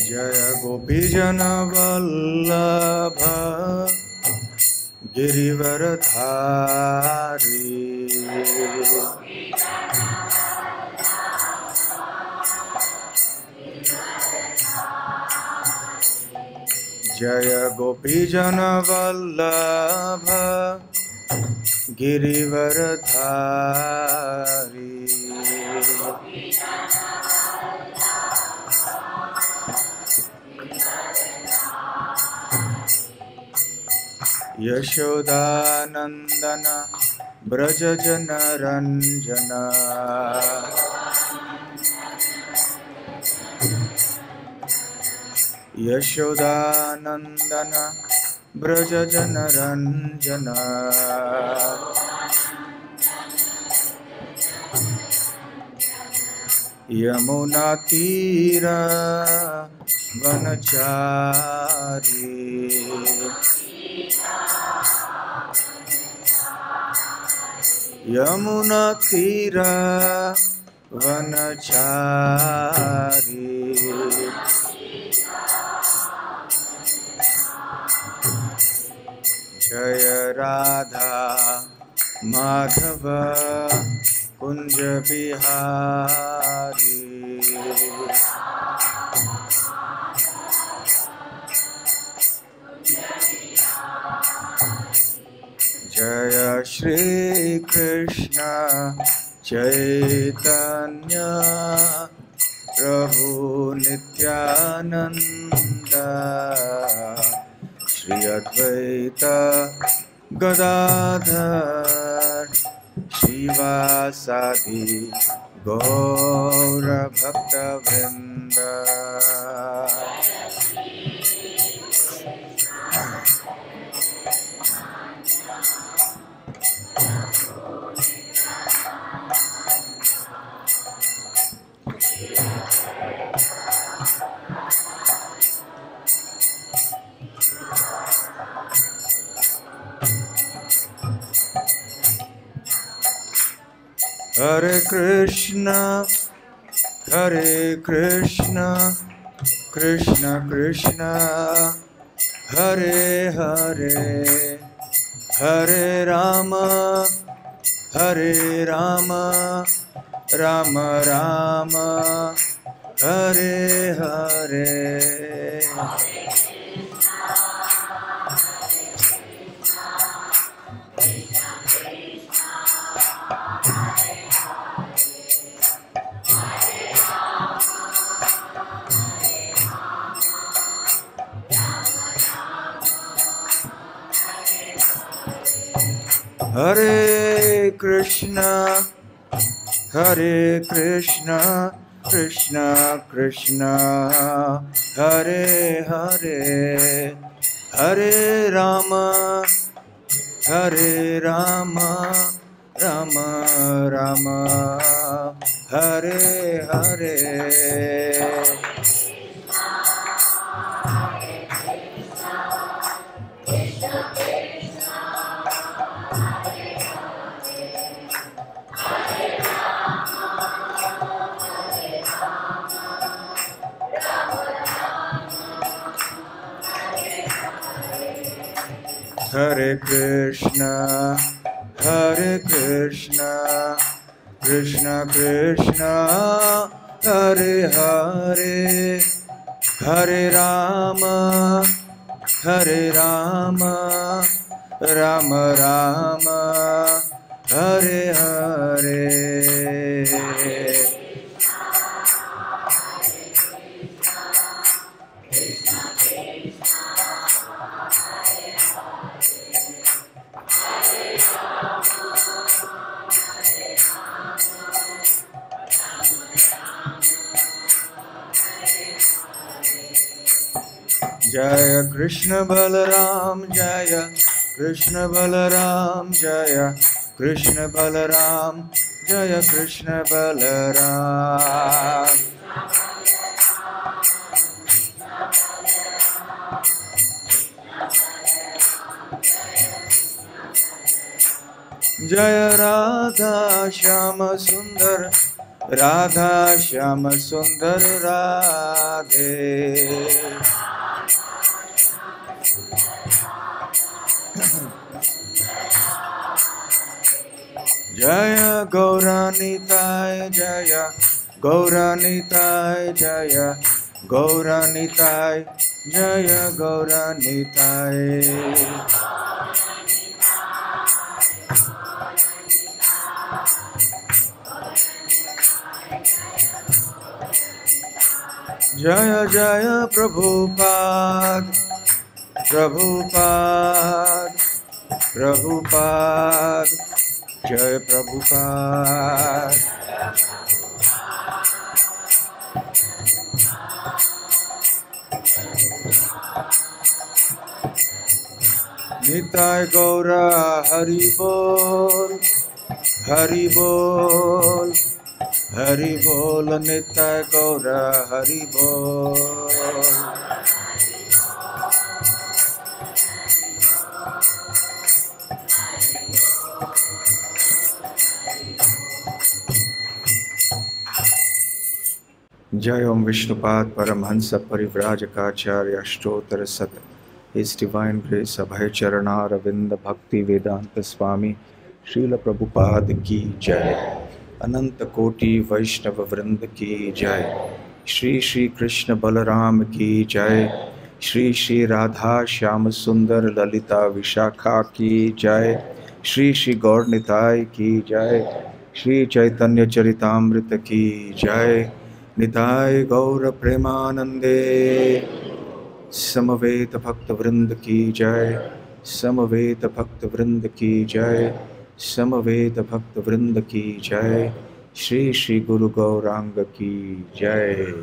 जय गोपीजन वल्लभ गिरिवरधारी। जय गोपीजन वल्लभ गिरिवरधारी। यशोदानंदन ब्रज जन रंजन। यशोदानंदन ब्रज जन रंजन। यमुना तीर वनचारी। यमुना तीर वनचारी। जय राधा माधव कुंज बिहारी। जय श्री कृष्ण चैतन्य प्रभु नित्यानंद। श्री अद्वैत गदाधर शिवासादि गौर भक्तवृंद। हरे कृष्ण कृष्ण कृष्ण हरे हरे, हरे राम राम राम हरे हरे। हरे कृष्ण कृष्ण कृष्ण हरे हरे, हरे राम राम राम हरे हरे। हरे कृष्ण कृष्ण कृष्ण हरे हरे, हरे राम राम राम हरे हरे। जय कृष्ण बलराम जय कृष्ण बलराम, जय कृष्ण बलराम जय कृष्ण बलराम। जय राधा श्याम सुंदर राधा श्याम सुंदर राधे। जय गौरानिताय जय गौरानिताय जय गौरानिताय जय गौरानिताय। जय जय प्रभुपाद प्रभुपाद प्रभुपाद जय प्रभुपाद। निताय गौर हरि बोल हरि बोल हरि बोल निताय गौर हरि बोल। जय ओम विष्णुपाद परमहंस परिव्राजकाचार्य अष्टोत्तर सत His Divine Grace अभय चरणारविंद भक्ति वेदांत स्वामी श्रील प्रभुपाद की जय। अनंत कोटि वैष्णव वृंद की जय। श्री श्री कृष्ण बलराम की जय। श्री श्री राधा श्याम सुंदर ललिता विशाखा की जय। श्री श्री गौर निताय की जय। श्री चैतन्य चरितामृत की जय। निताय गौर प्रेमानंदे। समवेत भक्त वृंद की जय। समवेत भक्त वृंद की जय। समवेत भक्त वृंद की जय। श्री श्री गुरु गौरांग की जय।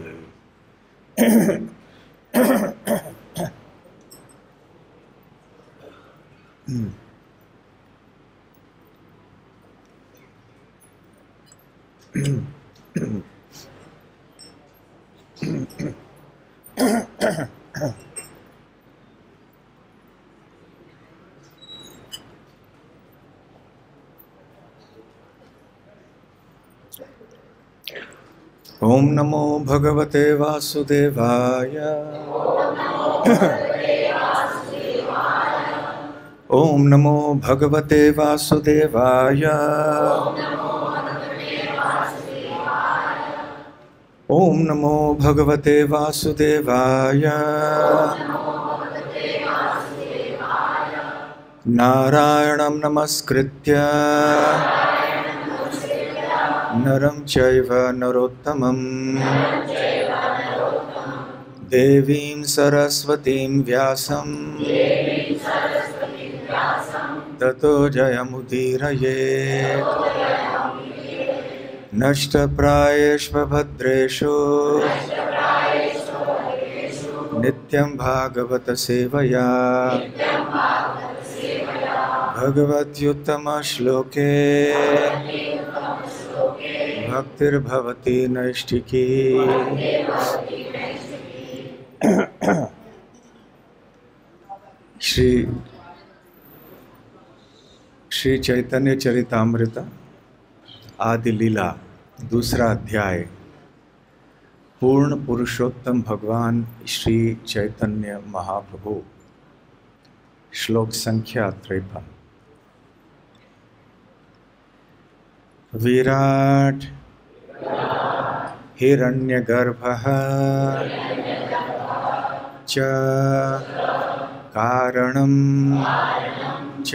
ओम नमो भगवते वासुदेवाय। ओम नमो भगवते वासुदेवाय। ओम नमो भगवते वासुदेवाय। नारायणं नमस्कृत्य नरं चैव नरोत्तमं देवीं सरस्वतीं व्यासं ततो जयमुदीरयेत्। नष्टप्रायेष्वभद्रेषु नित्यं भागवत सेवया भगवत्युत्तमश्लोके भक्तिर्भवति नैष्ठिकी। श्री चैतन्य चरितामृत आदि लीला दूसरा अध्याय। पूर्ण पुरुषोत्तम भगवान श्री चैतन्य महाप्रभु। श्लोक संख्या 53। विराट हिरण्यगर्भः च कारणं च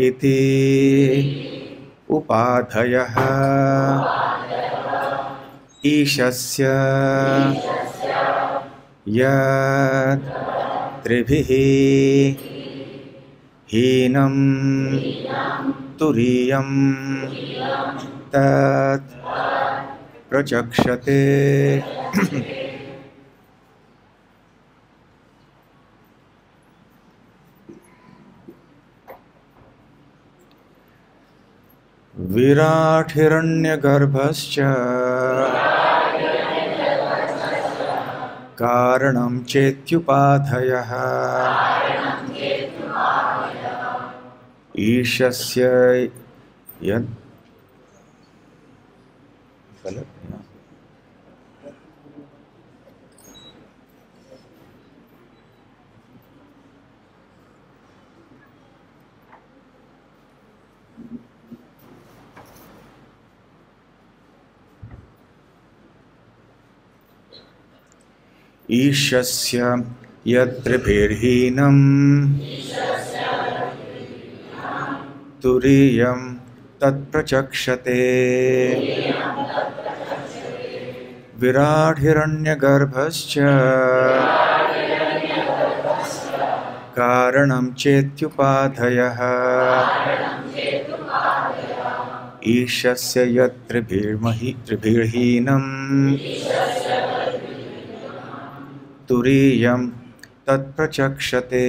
इति उपाधयः ईशस्य यत् त्रिभिः हीनं तुरीयं तत् प्रचक्षते। विराट हिरण्यगर्भश्च कारणं चेत्युपाधयः ईशस्य यत् गलत यहाँ ईशस्य यत्त्रिभिर्हीनं तुरीयं तत्प्रचक्षते विराट हिरण्यगर्भश्च कारणं चेत्युपाधयः ईशस्य यत्त्रिभिर्हीनं तुरीयं तत्प्रचक्षते।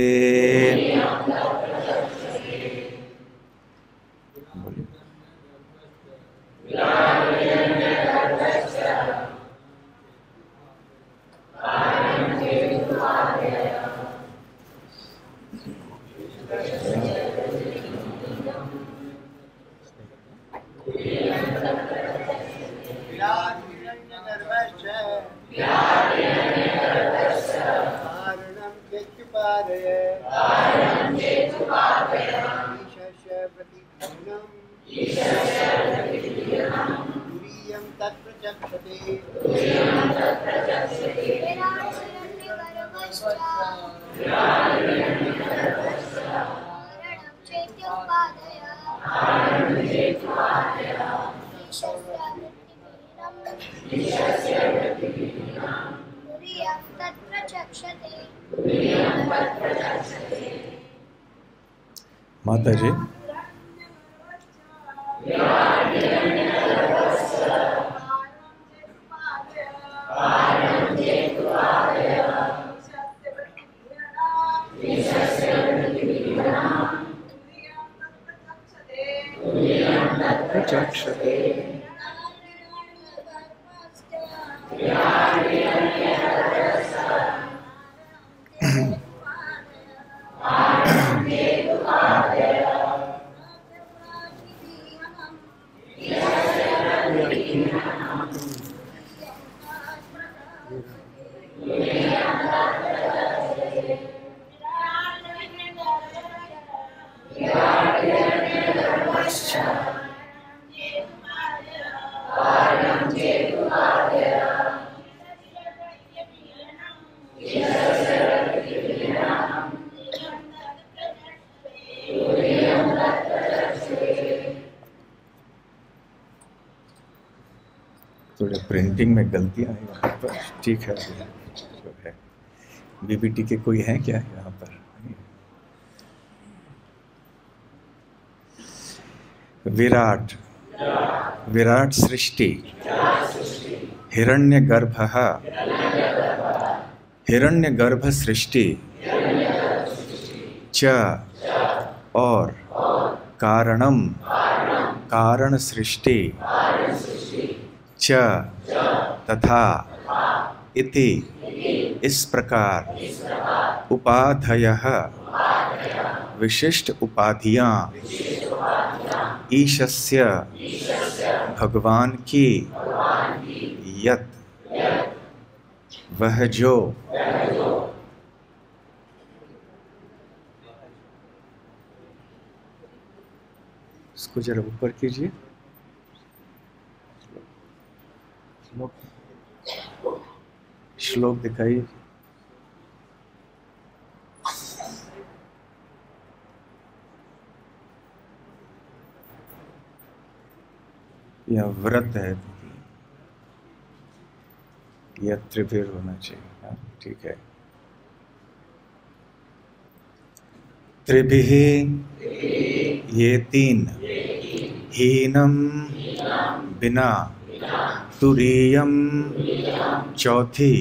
माता जी थोड़े प्रिंटिंग में गलतियां हैं यहाँ पर, ठीक है जो है। बीबीटी के कोई हैं क्या यहाँ पर? विराट विराट सृष्टि हिरण्यगर्भः हिरण्यगर्भ सृष्टि च और कारणम कारण सृष्टि च तथा इति इस प्रकार उपाधयः विशिष्ट उपाधियां ईशस्य भगवान की यत वह जो इसको जरा ऊपर कीजिए, श्लोक दिखाइए। यह व्रत है, यह त्रिभिर होना चाहिए, ठीक है। त्रिभिः ये तीन, हीनम बिना, तुरीयम चौथी,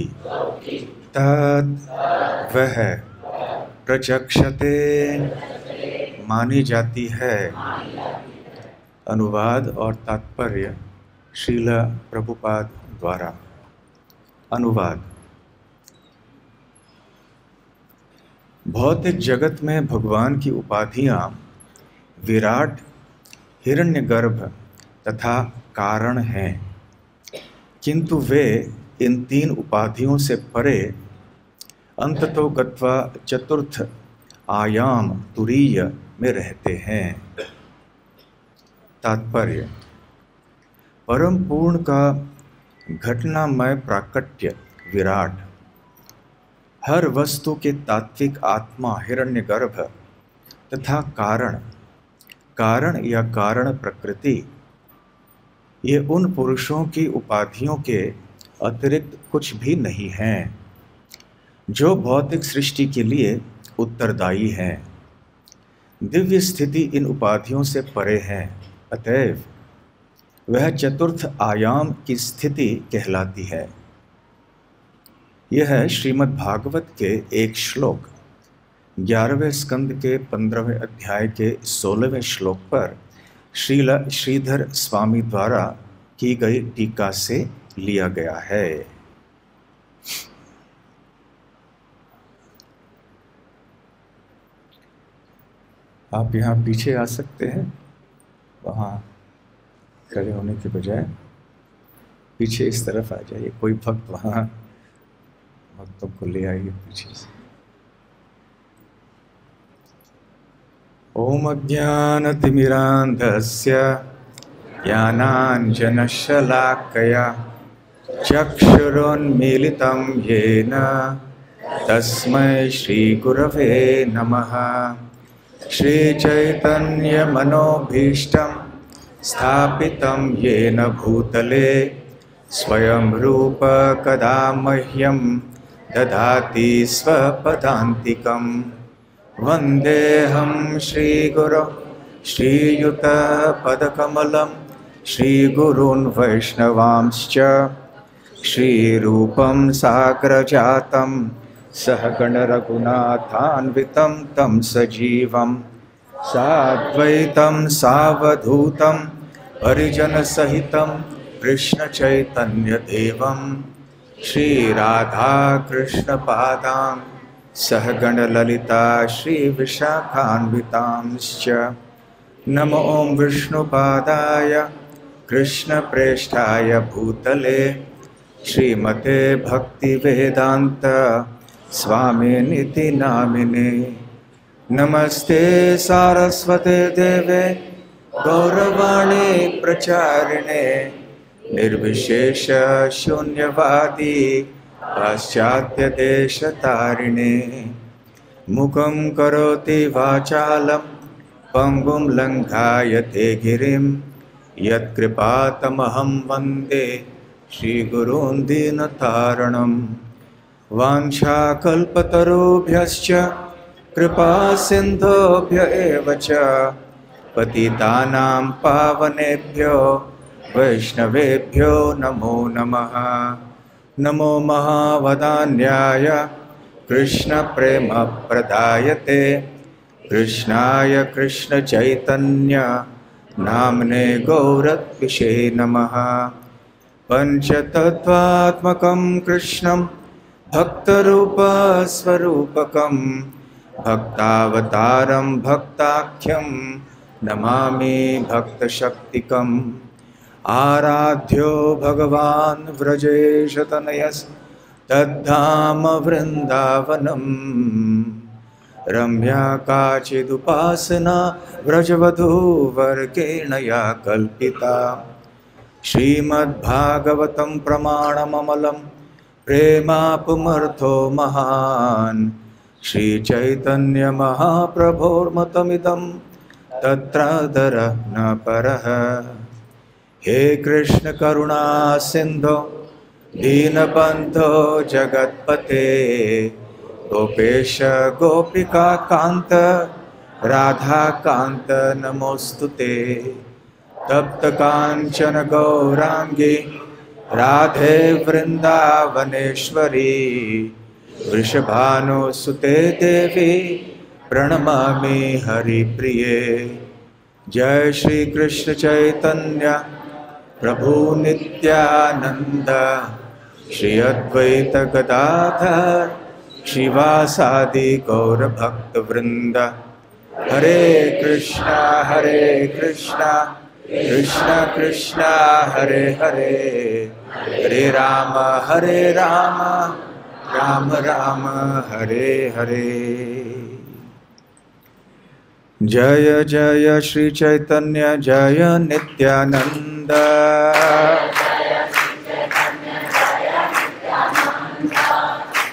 तत् वह, प्रचक्षते मानी जाती है। अनुवाद और तात्पर्य श्रील प्रभुपाद द्वारा। अनुवाद। भौतिक जगत में भगवान की उपाधियां विराट, हिरण्यगर्भ तथा कारण हैं। किंतु वे इन तीन उपाधियों से परे अंततो गत्वा चतुर्थ आयाम तुरीय में रहते हैं। तात्पर्य: परम पूर्ण का घटनामय प्राकट्य विराट, हर वस्तु के तात्विक आत्मा हिरण्यगर्भ तथा कारण या कारण प्रकृति, ये उन पुरुषों की उपाधियों के अतिरिक्त कुछ भी नहीं हैं जो भौतिक सृष्टि के लिए उत्तरदायी हैं। दिव्य स्थिति इन उपाधियों से परे है, अतएव वह चतुर्थ आयाम की स्थिति कहलाती है। यह है श्रीमद् भागवत के एक श्लोक 11वें स्कंद के 15वें अध्याय के 16वें श्लोक पर श्रील श्रीधर स्वामी द्वारा की गई टीका से लिया गया है। आप यहाँ पीछे आ सकते हैं, वहाँ खड़े होने के बजाय पीछे इस तरफ आ जाइए। कोई भक्त वहाँ भक्तों को ले आइए पीछे से। ओम अज्ञानतिमिरान्धस्य ज्ञानाञ्जनशलाकया चक्षुरुन्मीलितं येन तस्मै श्रीगुरवे नमः। श्रीचैतन्यमनोभीष्टं स्थापितं येन भूतले स्वयं रूप कदा मह्यं ददाति स्वपदान्तिकं। वन्देऽहं श्रीगुरो श्रीयुतपदकमलं श्रीगुरून् वैष्णवांश्च श्रीरूपं साग्रजातं सहगणरघुनाथान्वितं तं सजीवं साद्वैतं सावधूतं परिजनसहितं कृष्णचैतन्यदेवं श्रीराधाकृष्णपादां सहगणललिता श्रीविशाखान्वितांश्च। नमो विष्णुपादाय कृष्णप्रेष्ठाय भूतले श्रीमते भक्तिवेदान्त स्वामिनिति नामिने। नमस्ते सारस्वते देवे गौरवाणी प्रचारिणे निर्विशेष शून्यवादी पाश्चात्य देशतारिणे। मुखं करोति वाचालं पंगुं लंघायते गिरिं यत्कृपातमहं वन्दे श्रीगुरून् दीनतारणं। वाञ्छाकल्पतरुभ्यश्च कृपा सिन्धुभ्य एव च पतितानां पावनेभ्यो वैष्णवेभ्यो नमो नमः। नमो महावदान्याय कृष्णप्रेमप्रदायते कृष्णाय कृष्णचैतन्य नाम्ने गौरत्विषे नमः। पञ्चतत्त्वात्मकं कृष्णं भक्तरूपस्वरूपकं भक्तावतारं भक्ताख्यं नमामि भक्तशक्तिकम्। आराध्यो भगवान् व्रजेशतनयस्तद्धाम वृन्दावनम्। रम्या काचिदुपासना व्रजवधूवर्गेण या कल्पिता। श्रीमद्भागवतं प्रमाणममलं प्रेमापुमर्थो महान्। श्रीचैतन्यमहाप्रभोर्मतमिदं तत्रादरः न परः। हे कृष्ण करुणा सिंधो दीनबंधो जगत्पते गोपेश गोपिका कांत राधा कांत नमोस्तुते। तप्त कांचन गौरांगी राधे वृंदावनेश्वरी वृषभानुसुते देवी प्रणमामि हरिप्रिये। जय श्री कृष्ण चैतन्य प्रभु नित्यानंद श्री अद्वैत गदाधर शिवासादि गौर भक्त वृंद। हरे कृष्णा कृष्णा कृष्णा हरे हरे हरे राम राम राम हरे हरे। जय जय श्री चैतन्य जय नित्यानंद।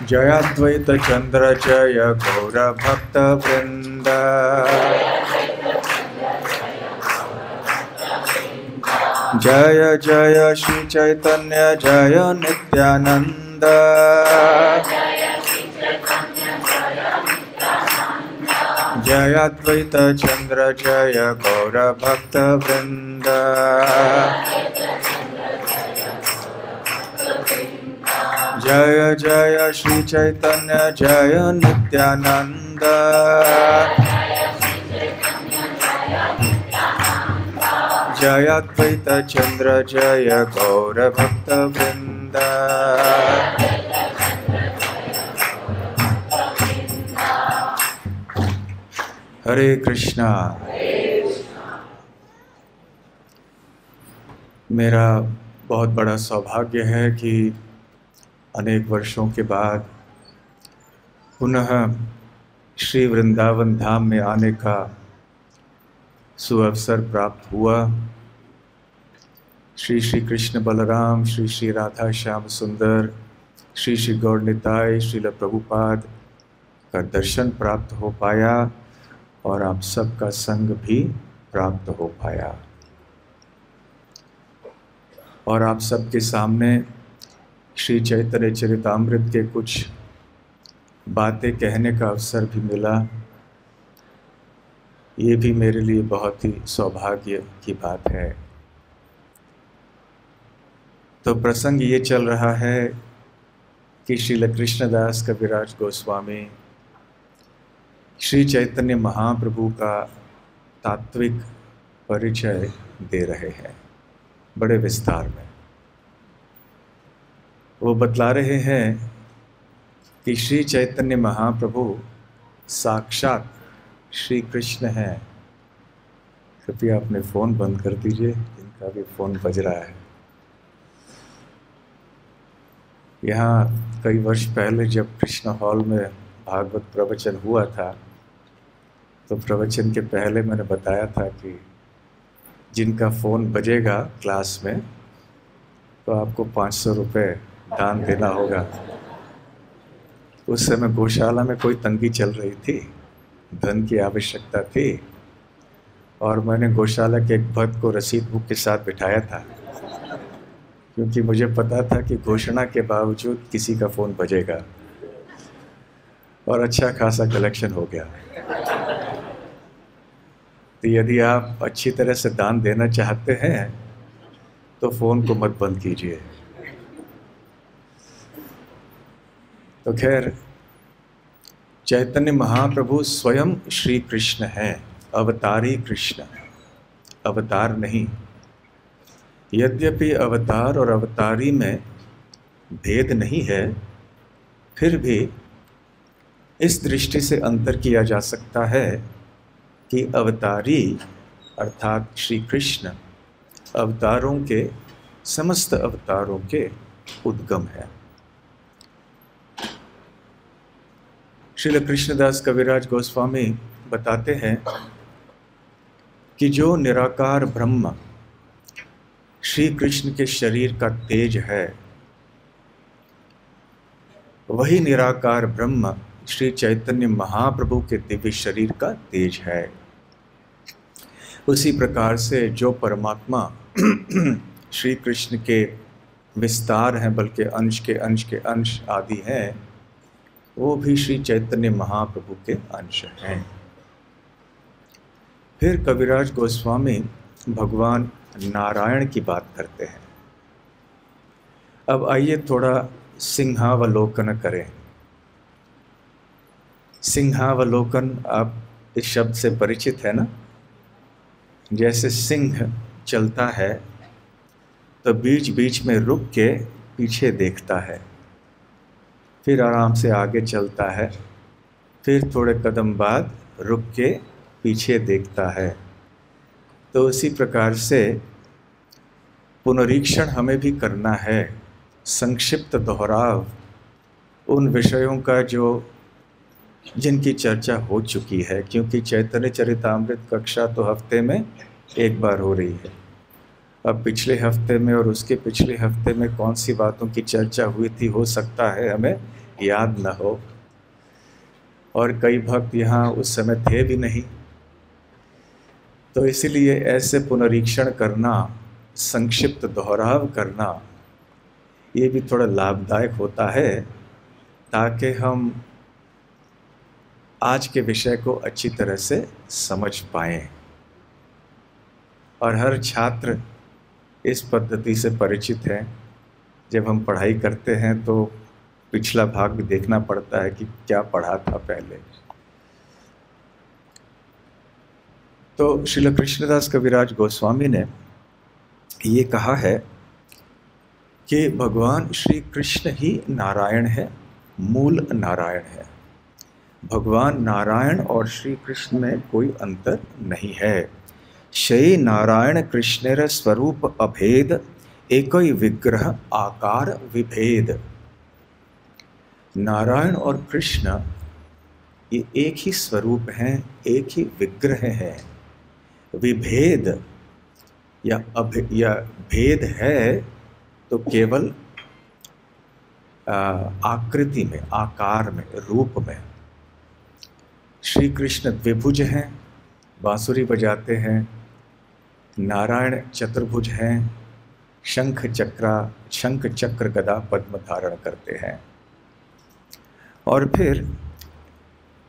जय अद्वैत चंद्र जय गौर भक्त वृंद। जय जय श्री चैतन्य जय नित्यानंद। जय अद्वैत चंद्र जय गौर भक्त वृंद। जय जय श्री चैतन्य जय नित्यानंद। जय अद्वैत चंद्र जय गौर भक्त वृंद। हरे कृष्णा। मेरा बहुत बड़ा सौभाग्य है कि अनेक वर्षों के बाद पुनः श्री वृंदावन धाम में आने का सुअवसर प्राप्त हुआ। श्री श्री कृष्ण बलराम, श्री श्री राधा श्याम सुंदर, श्री श्री गौर निताय, श्रील प्रभुपाद का दर्शन प्राप्त हो पाया और आप सबका संग भी प्राप्त हो पाया। और आप सबके सामने श्री चैतन्य चरितामृत के कुछ बातें कहने का अवसर भी मिला। ये भी मेरे लिए बहुत ही सौभाग्य की बात है। तो प्रसंग ये चल रहा है कि श्रील कृष्णदास कविराज गोस्वामी श्री चैतन्य महाप्रभु का तात्विक परिचय दे रहे हैं बड़े विस्तार में। वो बतला रहे हैं कि श्री चैतन्य महाप्रभु साक्षात श्री कृष्ण हैं। कृपया अपने फ़ोन बंद कर दीजिए, इनका भी फ़ोन बज रहा है। यहाँ कई वर्ष पहले जब कृष्ण हॉल में भागवत प्रवचन हुआ था तो प्रवचन के पहले मैंने बताया था कि जिनका फ़ोन बजेगा क्लास में तो आपको 500 रुपये दान देना होगा। उस समय गौशाला में कोई तंगी चल रही थी, धन की आवश्यकता थी और मैंने गौशाला के एक भक्त को रसीद बुक के साथ बिठाया था क्योंकि मुझे पता था कि घोषणा के बावजूद किसी का फ़ोन बजेगा और अच्छा खासा कलेक्शन हो गया। तो यदि आप अच्छी तरह से दान देना चाहते हैं तो फ़ोन को मत बंद कीजिए। तो खैर, चैतन्य महाप्रभु स्वयं श्री कृष्ण हैं, अवतारी कृष्ण, अवतार नहीं। यद्यपि अवतार और अवतारी में भेद नहीं है, फिर भी इस दृष्टि से अंतर किया जा सकता है कि अवतारी अर्थात श्री कृष्ण अवतारों के, समस्त अवतारों के उद्गम है। श्रील कृष्णदास कविराज गोस्वामी बताते हैं कि जो निराकार ब्रह्म श्री कृष्ण के शरीर का तेज है, वही निराकार ब्रह्म श्री चैतन्य महाप्रभु के दिव्य शरीर का तेज है। उसी प्रकार से जो परमात्मा श्री कृष्ण के विस्तार हैं, बल्कि अंश के अंश के अंश आदि हैं, वो भी श्री चैतन्य महाप्रभु के अंश हैं। फिर कविराज गोस्वामी भगवान नारायण की बात करते हैं। अब आइए थोड़ा सिंहावलोकन करें। सिंहावलोकन, आप इस शब्द से परिचित है ना? जैसे सिंह चलता है तो बीच बीच में रुक के पीछे देखता है, फिर आराम से आगे चलता है, फिर थोड़े कदम बाद रुक के पीछे देखता है। तो उसी प्रकार से पुनरीक्षण हमें भी करना है, संक्षिप्त दोहराव उन विषयों का जिनकी चर्चा हो चुकी है, क्योंकि चैतन्य चरितामृत कक्षा तो हफ्ते में एक बार हो रही है। अब पिछले हफ्ते में और उसके पिछले हफ्ते में कौन सी बातों की चर्चा हुई थी, हो सकता है हमें याद न हो, और कई भक्त यहाँ उस समय थे भी नहीं। तो इसलिए ऐसे पुनरीक्षण करना, संक्षिप्त दोहराव करना, ये भी थोड़ा लाभदायक होता है, ताकि हम आज के विषय को अच्छी तरह से समझ पाएं। और हर छात्र इस पद्धति से परिचित है। जब हम पढ़ाई करते हैं तो पिछला भाग भी देखना पड़ता है कि क्या पढ़ा था पहले। तो श्रील कृष्णदास कविराज गोस्वामी ने ये कहा है कि भगवान श्री कृष्ण ही नारायण है, मूल नारायण है। भगवान नारायण और श्री कृष्ण में कोई अंतर नहीं है। शयी नारायण कृष्णेर स्वरूप अभेद, एकई विग्रह आकार विभेद। नारायण और कृष्ण ये एक ही स्वरूप हैं, एक ही विग्रह हैं। विभेद या भेद है तो केवल आकृति में, आकार में, रूप में। श्री कृष्ण द्विभुज हैं, बांसुरी बजाते हैं। नारायण चतुर्भुज हैं, शंख चक्र गदा पद्म धारण करते हैं। और फिर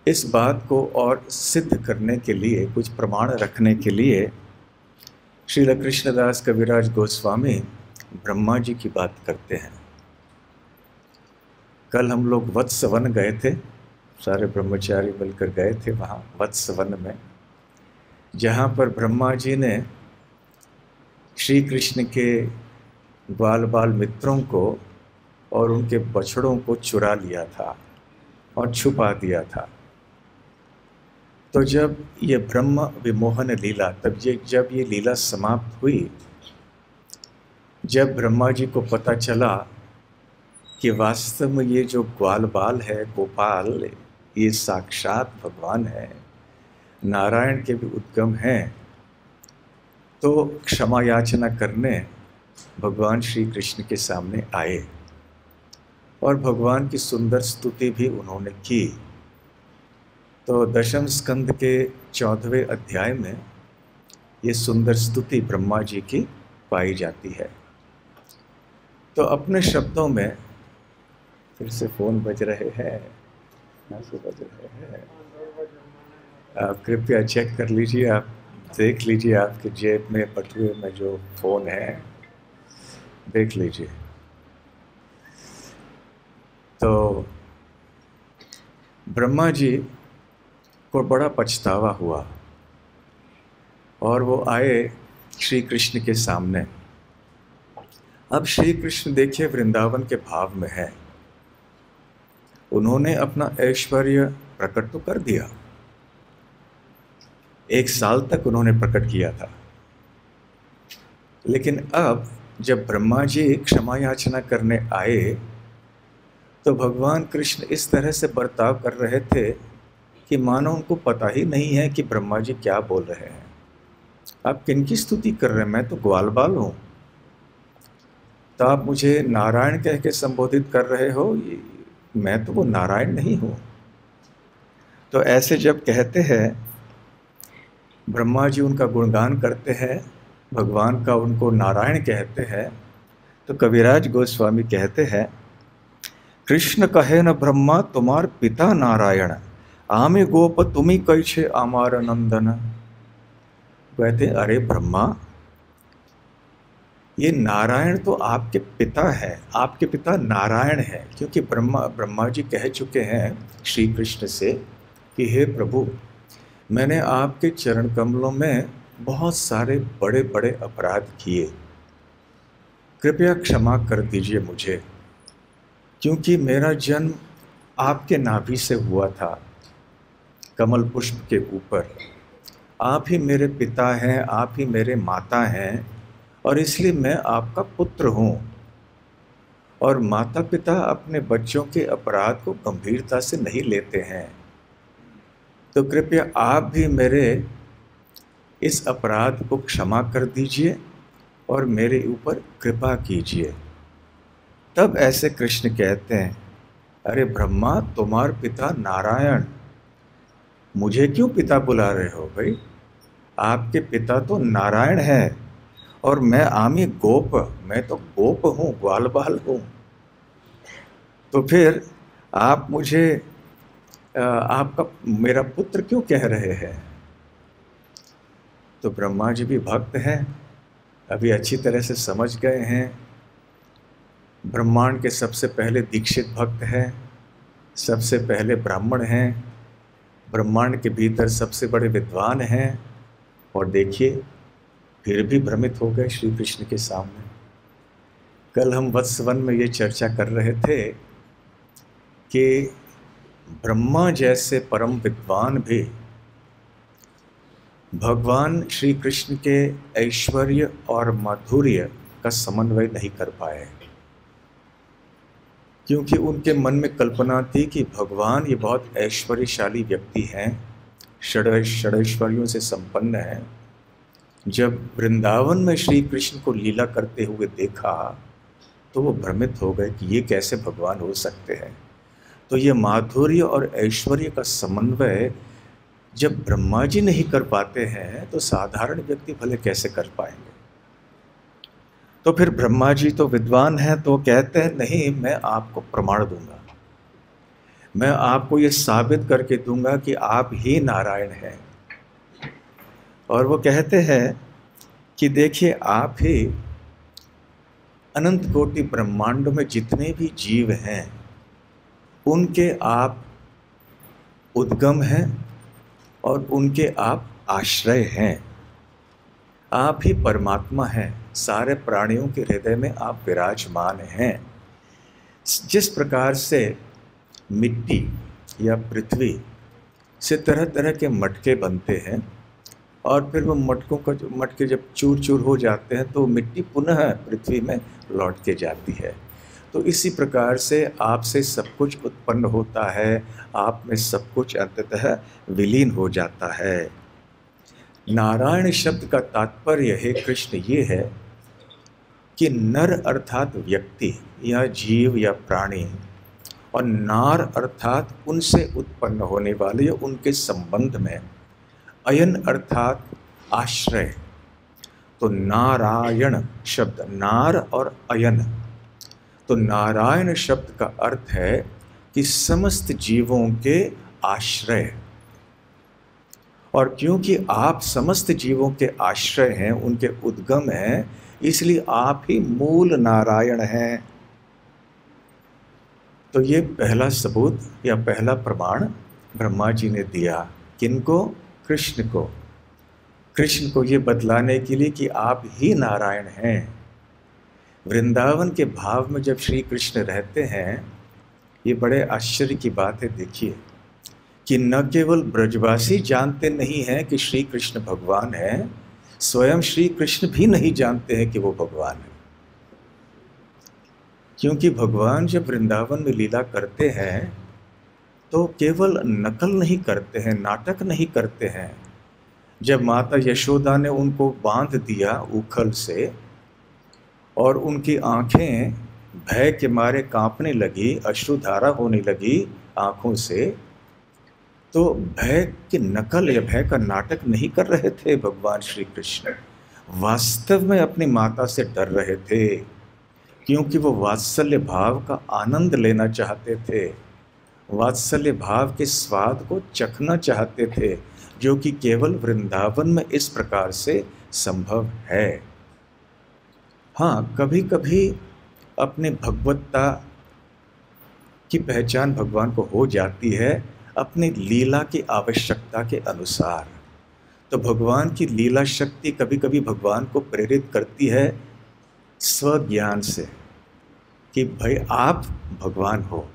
इस बात को और सिद्ध करने के लिए, कुछ प्रमाण रखने के लिए, श्रील कृष्णदास कविराज गोस्वामी ब्रह्मा जी की बात करते हैं। कल हम लोग वत्सवन गए थे, सारे ब्रह्मचारी मिलकर गए थे वहाँ वत्सवन में, जहाँ पर ब्रह्मा जी ने श्री कृष्ण के ग्वाल बाल मित्रों को और उनके बछड़ों को चुरा लिया था और छुपा दिया था। तो जब ये ब्रह्म विमोहन लीला, जब ये लीला समाप्त हुई, जब ब्रह्मा जी को पता चला कि वास्तव में ये जो ग्वाल बाल है, गोपाल, ये साक्षात भगवान है, नारायण के भी उद्गम हैं, तो क्षमा याचना करने भगवान श्री कृष्ण के सामने आए और भगवान की सुंदर स्तुति भी उन्होंने की। तो दशम स्कंद के 14वें अध्याय में ये सुंदर स्तुति ब्रह्मा जी की पाई जाती है। तो अपने शब्दों में, फिर से फ़ोन बज रहे हैं, कहाँ से बज रहे हैं, आप कृपया चेक कर लीजिए, आप देख लीजिए, आपके जेब में बटुए में जो फ़ोन है देख लीजिए। तो ब्रह्मा जी को बड़ा पछतावा हुआ और वो आए श्री कृष्ण के सामने। अब श्री कृष्ण देखिए वृंदावन के भाव में है, उन्होंने अपना ऐश्वर्य प्रकट तो कर दिया, 1 साल तक उन्होंने प्रकट किया था, लेकिन अब जब ब्रह्मा जी क्षमा याचना करने आए तो भगवान कृष्ण इस तरह से बर्ताव कर रहे थे कि मानो उनको पता ही नहीं है कि ब्रह्मा जी क्या बोल रहे हैं। आप किनकी स्तुति कर रहे हैं? मैं तो ग्वाल बाल हूँ, तो आप मुझे नारायण कह के संबोधित कर रहे हो, मैं तो वो नारायण नहीं हूँ। तो ऐसे जब कहते हैं, ब्रह्मा जी उनका गुणगान करते हैं, भगवान का उनको नारायण कहते हैं, तो कविराज गोस्वामी कहते हैं, कृष्ण कहे न ब्रह्मा तुम्हार पिता नारायण, आमे गोप तुम्ही कैसे आमार नंदन। कहते अरे ब्रह्मा, ये नारायण तो आपके पिता है, आपके पिता नारायण है, क्योंकि ब्रह्मा जी कह चुके हैं श्री कृष्ण से कि हे प्रभु, मैंने आपके चरण कमलों में बहुत सारे बड़े बड़े अपराध किए, कृपया क्षमा कर दीजिए मुझे, क्योंकि मेरा जन्म आपके नाभि से हुआ था, कमल पुष्प के ऊपर। आप ही मेरे पिता हैं, आप ही मेरे माता हैं, और इसलिए मैं आपका पुत्र हूँ। और माता पिता अपने बच्चों के अपराध को गंभीरता से नहीं लेते हैं, तो कृपया आप भी मेरे इस अपराध को क्षमा कर दीजिए और मेरे ऊपर कृपा कीजिए। तब ऐसे कृष्ण कहते हैं, अरे ब्रह्मा, तुम्हारे पिता नारायण, मुझे क्यों पिता बुला रहे हो भाई? आपके पिता तो नारायण है और मैं आमी गोप, मैं तो गोप हूँ, ग्वाल बाल हूँ। तो फिर आप मुझे आपका मेरा पुत्र क्यों कह रहे हैं? तो ब्रह्मा जी भी भक्त हैं, अभी अच्छी तरह से समझ गए हैं। ब्रह्मांड के सबसे पहले दीक्षित भक्त हैं, सबसे पहले ब्राह्मण हैं, ब्रह्मांड के भीतर सबसे बड़े विद्वान हैं। और देखिए, फिर भी भ्रमित हो गए श्री कृष्ण के सामने। कल हम वत्सवन में ये चर्चा कर रहे थे कि ब्रह्मा जैसे परम विद्वान भी भगवान श्री कृष्ण के ऐश्वर्य और माधुर्य का समन्वय नहीं कर पाए, क्योंकि उनके मन में कल्पना थी कि भगवान ये बहुत ऐश्वर्यशाली व्यक्ति हैं, षडैश्वर्यों से संपन्न हैं। जब वृंदावन में श्री कृष्ण को लीला करते हुए देखा तो वो भ्रमित हो गए कि ये कैसे भगवान हो सकते हैं। तो ये माधुर्य और ऐश्वर्य का समन्वय जब ब्रह्मा जी नहीं कर पाते हैं तो साधारण व्यक्ति भले कैसे कर पाएंगे। तो फिर ब्रह्मा जी तो विद्वान हैं, तो कहते हैं नहीं, मैं आपको प्रमाण दूंगा, मैं आपको ये साबित करके दूंगा कि आप ही नारायण हैं। और वो कहते हैं कि देखिए, आप ही अनंत कोटि ब्रह्मांडों में जितने भी जीव हैं उनके आप उद्गम हैं और उनके आप आश्रय हैं। आप ही परमात्मा हैं, सारे प्राणियों के हृदय में आप विराजमान हैं। जिस प्रकार से मिट्टी या पृथ्वी से तरह तरह के मटके बनते हैं और फिर वो मटके जब चूर चूर हो जाते हैं तो मिट्टी पुनः पृथ्वी में लौट के जाती है, तो इसी प्रकार से आपसे सब कुछ उत्पन्न होता है, आप में सब कुछ अंततः विलीन हो जाता है। नारायण शब्द का तात्पर्य है कृष्ण ये है कि नर अर्थात व्यक्ति या जीव या प्राणी, और नार अर्थात उनसे उत्पन्न होने वाले या उनके संबंध में, अयन अर्थात आश्रय। तो नारायण शब्द, नार और अयन, तो नारायण शब्द का अर्थ है कि समस्त जीवों के आश्रय। और क्योंकि आप समस्त जीवों के आश्रय हैं, उनके उद्गम हैं, इसलिए आप ही मूल नारायण हैं। तो ये पहला सबूत या पहला प्रमाण ब्रह्मा जी ने दिया। किनको? कृष्ण को। कृष्ण को ये बतलाने के लिए कि आप ही नारायण हैं। वृंदावन के भाव में जब श्री कृष्ण रहते हैं, ये बड़े आश्चर्य की बात है। देखिए कि न केवल ब्रजवासी जानते नहीं हैं कि श्री कृष्ण भगवान हैं, स्वयं श्री कृष्ण भी नहीं जानते हैं कि वो भगवान है। क्योंकि भगवान जब वृंदावन में लीला करते हैं तो केवल नकल नहीं करते हैं, नाटक नहीं करते हैं। जब माता यशोदा ने उनको बांध दिया उखल से और उनकी आंखें भय के मारे कांपने लगी, अश्रुधारा होने लगी आंखों से, तो भय की नकल या भय का नाटक नहीं कर रहे थे भगवान श्री कृष्ण, वास्तव में अपनी माता से डर रहे थे, क्योंकि वो वात्सल्य भाव का आनंद लेना चाहते थे, वात्सल्य भाव के स्वाद को चखना चाहते थे, जो कि केवल वृंदावन में इस प्रकार से संभव है। हाँ, कभी कभी अपने भगवत्ता की पहचान भगवान को हो जाती है अपनी लीला की आवश्यकता के अनुसार। तो भगवान की लीला शक्ति कभी कभी भगवान को प्रेरित करती है स्वज्ञान से कि भाई आप भगवान हो,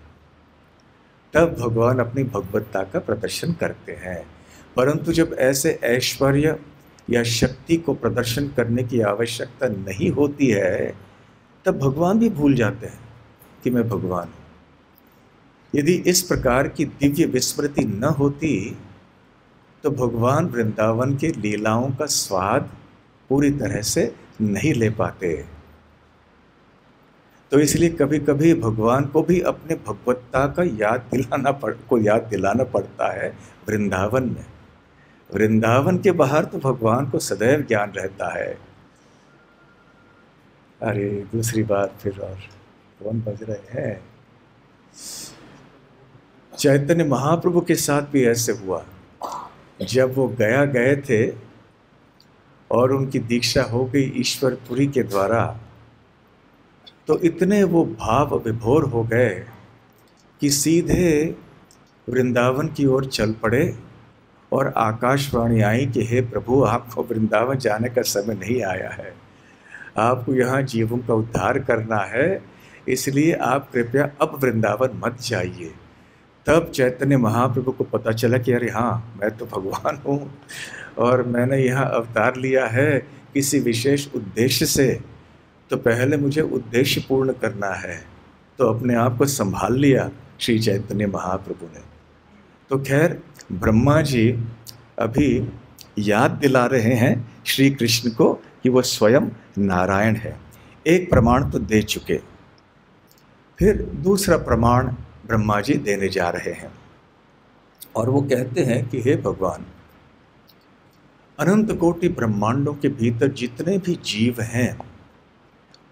तब भगवान अपनी भगवत्ता का प्रदर्शन करते हैं। परंतु जब ऐसे ऐश्वर्य या शक्ति को प्रदर्शन करने की आवश्यकता नहीं होती है, तब भगवान भी भूल जाते हैं कि मैं भगवान हूँ। यदि इस प्रकार की दिव्य विस्मृति न होती तो भगवान वृंदावन के लीलाओं का स्वाद पूरी तरह से नहीं ले पाते। तो इसलिए कभी कभी भगवान को भी अपने भगवत्ता का याद दिलाना पड़ता है वृंदावन में। वृंदावन के बाहर तो भगवान को सदैव ज्ञान रहता है। अरे दूसरी बार फिर और फोन बज रहे हैं। चैतन्य महाप्रभु के साथ भी ऐसे हुआ। जब वो गया गए थे और उनकी दीक्षा हो गई ईश्वरपुरी के द्वारा, तो इतने वो भाव विभोर हो गए कि सीधे वृंदावन की ओर चल पड़े और आकाशवाणी आई कि हे प्रभु, आपको वृंदावन जाने का समय नहीं आया है, आपको यहाँ जीवों का उद्धार करना है, इसलिए आप कृपया अब वृंदावन मत जाइए। तब चैतन्य महाप्रभु को पता चला कि अरे हाँ, मैं तो भगवान हूँ और मैंने यहाँ अवतार लिया है किसी विशेष उद्देश्य से, तो पहले मुझे उद्देश्य पूर्ण करना है। तो अपने आप को संभाल लिया श्री चैतन्य महाप्रभु ने। तो खैर, ब्रह्मा जी अभी याद दिला रहे हैं श्री कृष्ण को कि वो स्वयं नारायण है। एक प्रमाण तो दे चुके, फिर दूसरा प्रमाण ब्रह्मा जी देने जा रहे हैं और वो कहते हैं कि हे भगवान, अनंत कोटि ब्रह्मांडों के भीतर जितने भी जीव हैं,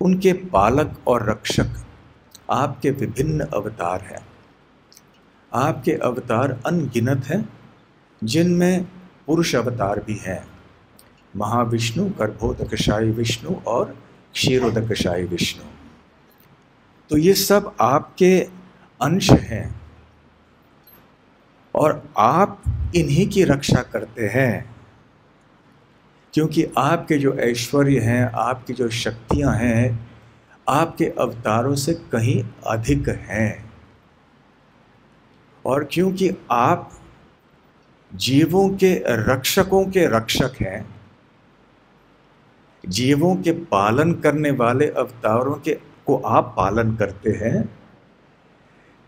उनके पालक और रक्षक आपके विभिन्न अवतार हैं। आपके अवतार अनगिनत हैं, जिनमें पुरुष अवतार भी हैं, महाविष्णु, गर्भोदकशायी विष्णु और क्षीरोदकशायी विष्णु। तो ये सब आपके अंश हैं और आप इन्हीं की रक्षा करते हैं, क्योंकि आपके जो ऐश्वर्य हैं, आपकी जो शक्तियां हैं, आपके अवतारों से कहीं अधिक हैं। और क्योंकि आप जीवों के रक्षकों के रक्षक हैं, जीवों के पालन करने वाले अवतारों के को आप पालन करते हैं,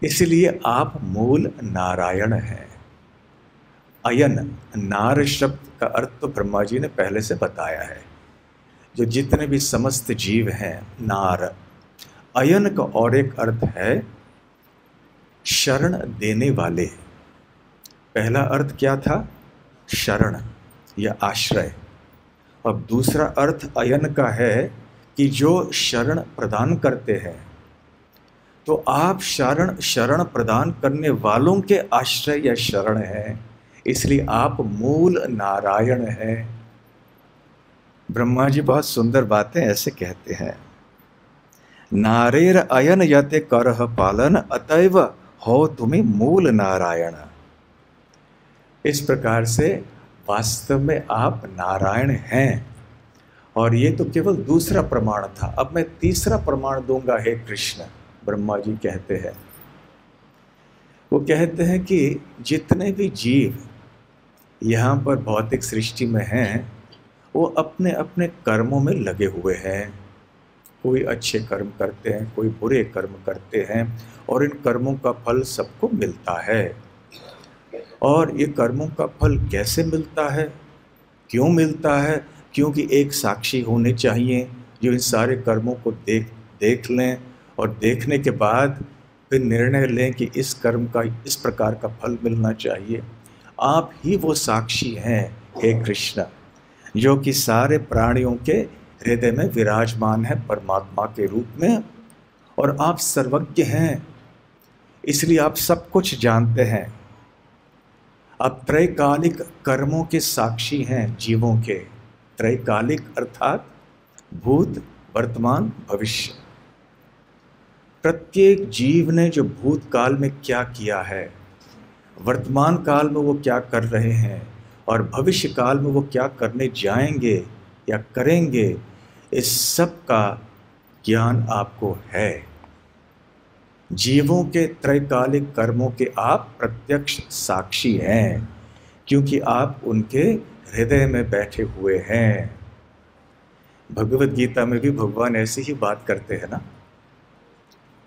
इसलिए आप मूल नारायण हैं। अयन, नार शब्द का अर्थ तो ब्रह्मा जी ने पहले से बताया है। जो जितने भी समस्त जीव हैं, नार। अयन का और एक अर्थ है शरण देने वाले। पहला अर्थ क्या था? शरण या आश्रय। अब दूसरा अर्थ अयन का है कि जो शरण प्रदान करते हैं। तो आप शरण प्रदान करने वालों के आश्रय या शरण हैं, इसलिए आप मूल नारायण हैं। ब्रह्मा जी बहुत सुंदर बातें ऐसे कहते हैं, नारेर अयन यते करह पालन अतएव हो तुम्हें मूल नारायण। इस प्रकार से वास्तव में आप नारायण हैं। और ये तो केवल दूसरा प्रमाण था। अब मैं तीसरा प्रमाण दूंगा हे कृष्ण, ब्रह्मा जी कहते हैं। वो कहते हैं कि जितने भी जीव यहाँ पर भौतिक सृष्टि में हैं, वो अपने अपने कर्मों में लगे हुए हैं। कोई अच्छे कर्म करते हैं, कोई बुरे कर्म करते हैं, और इन कर्मों का फल सबको मिलता है। और ये कर्मों का फल कैसे मिलता है, क्यों मिलता है? क्योंकि एक साक्षी होने चाहिए जो इन सारे कर्मों को देख लें और देखने के बाद फिर निर्णय लें कि इस कर्म का इस प्रकार का फल मिलना चाहिए। आप ही वो साक्षी हैं हे कृष्ण, जो कि सारे प्राणियों के हृदय में विराजमान है परमात्मा के रूप में। और आप सर्वज्ञ हैं, इसलिए आप सब कुछ जानते हैं। आप त्रैकालिक कर्मों के साक्षी हैं जीवों के। त्रैकालिक अर्थात भूत, वर्तमान, भविष्य। प्रत्येक जीव ने जो भूतकाल में क्या किया है, वर्तमान काल में वो क्या कर रहे हैं, और भविष्य काल में वो क्या करने जाएंगे या करेंगे, इस सब का ज्ञान आपको है। जीवों के त्रैकालिक कर्मों के आप प्रत्यक्ष साक्षी हैं, क्योंकि आप उनके हृदय में बैठे हुए हैं। भगवत गीता में भी भगवान ऐसी ही बात करते हैं ना,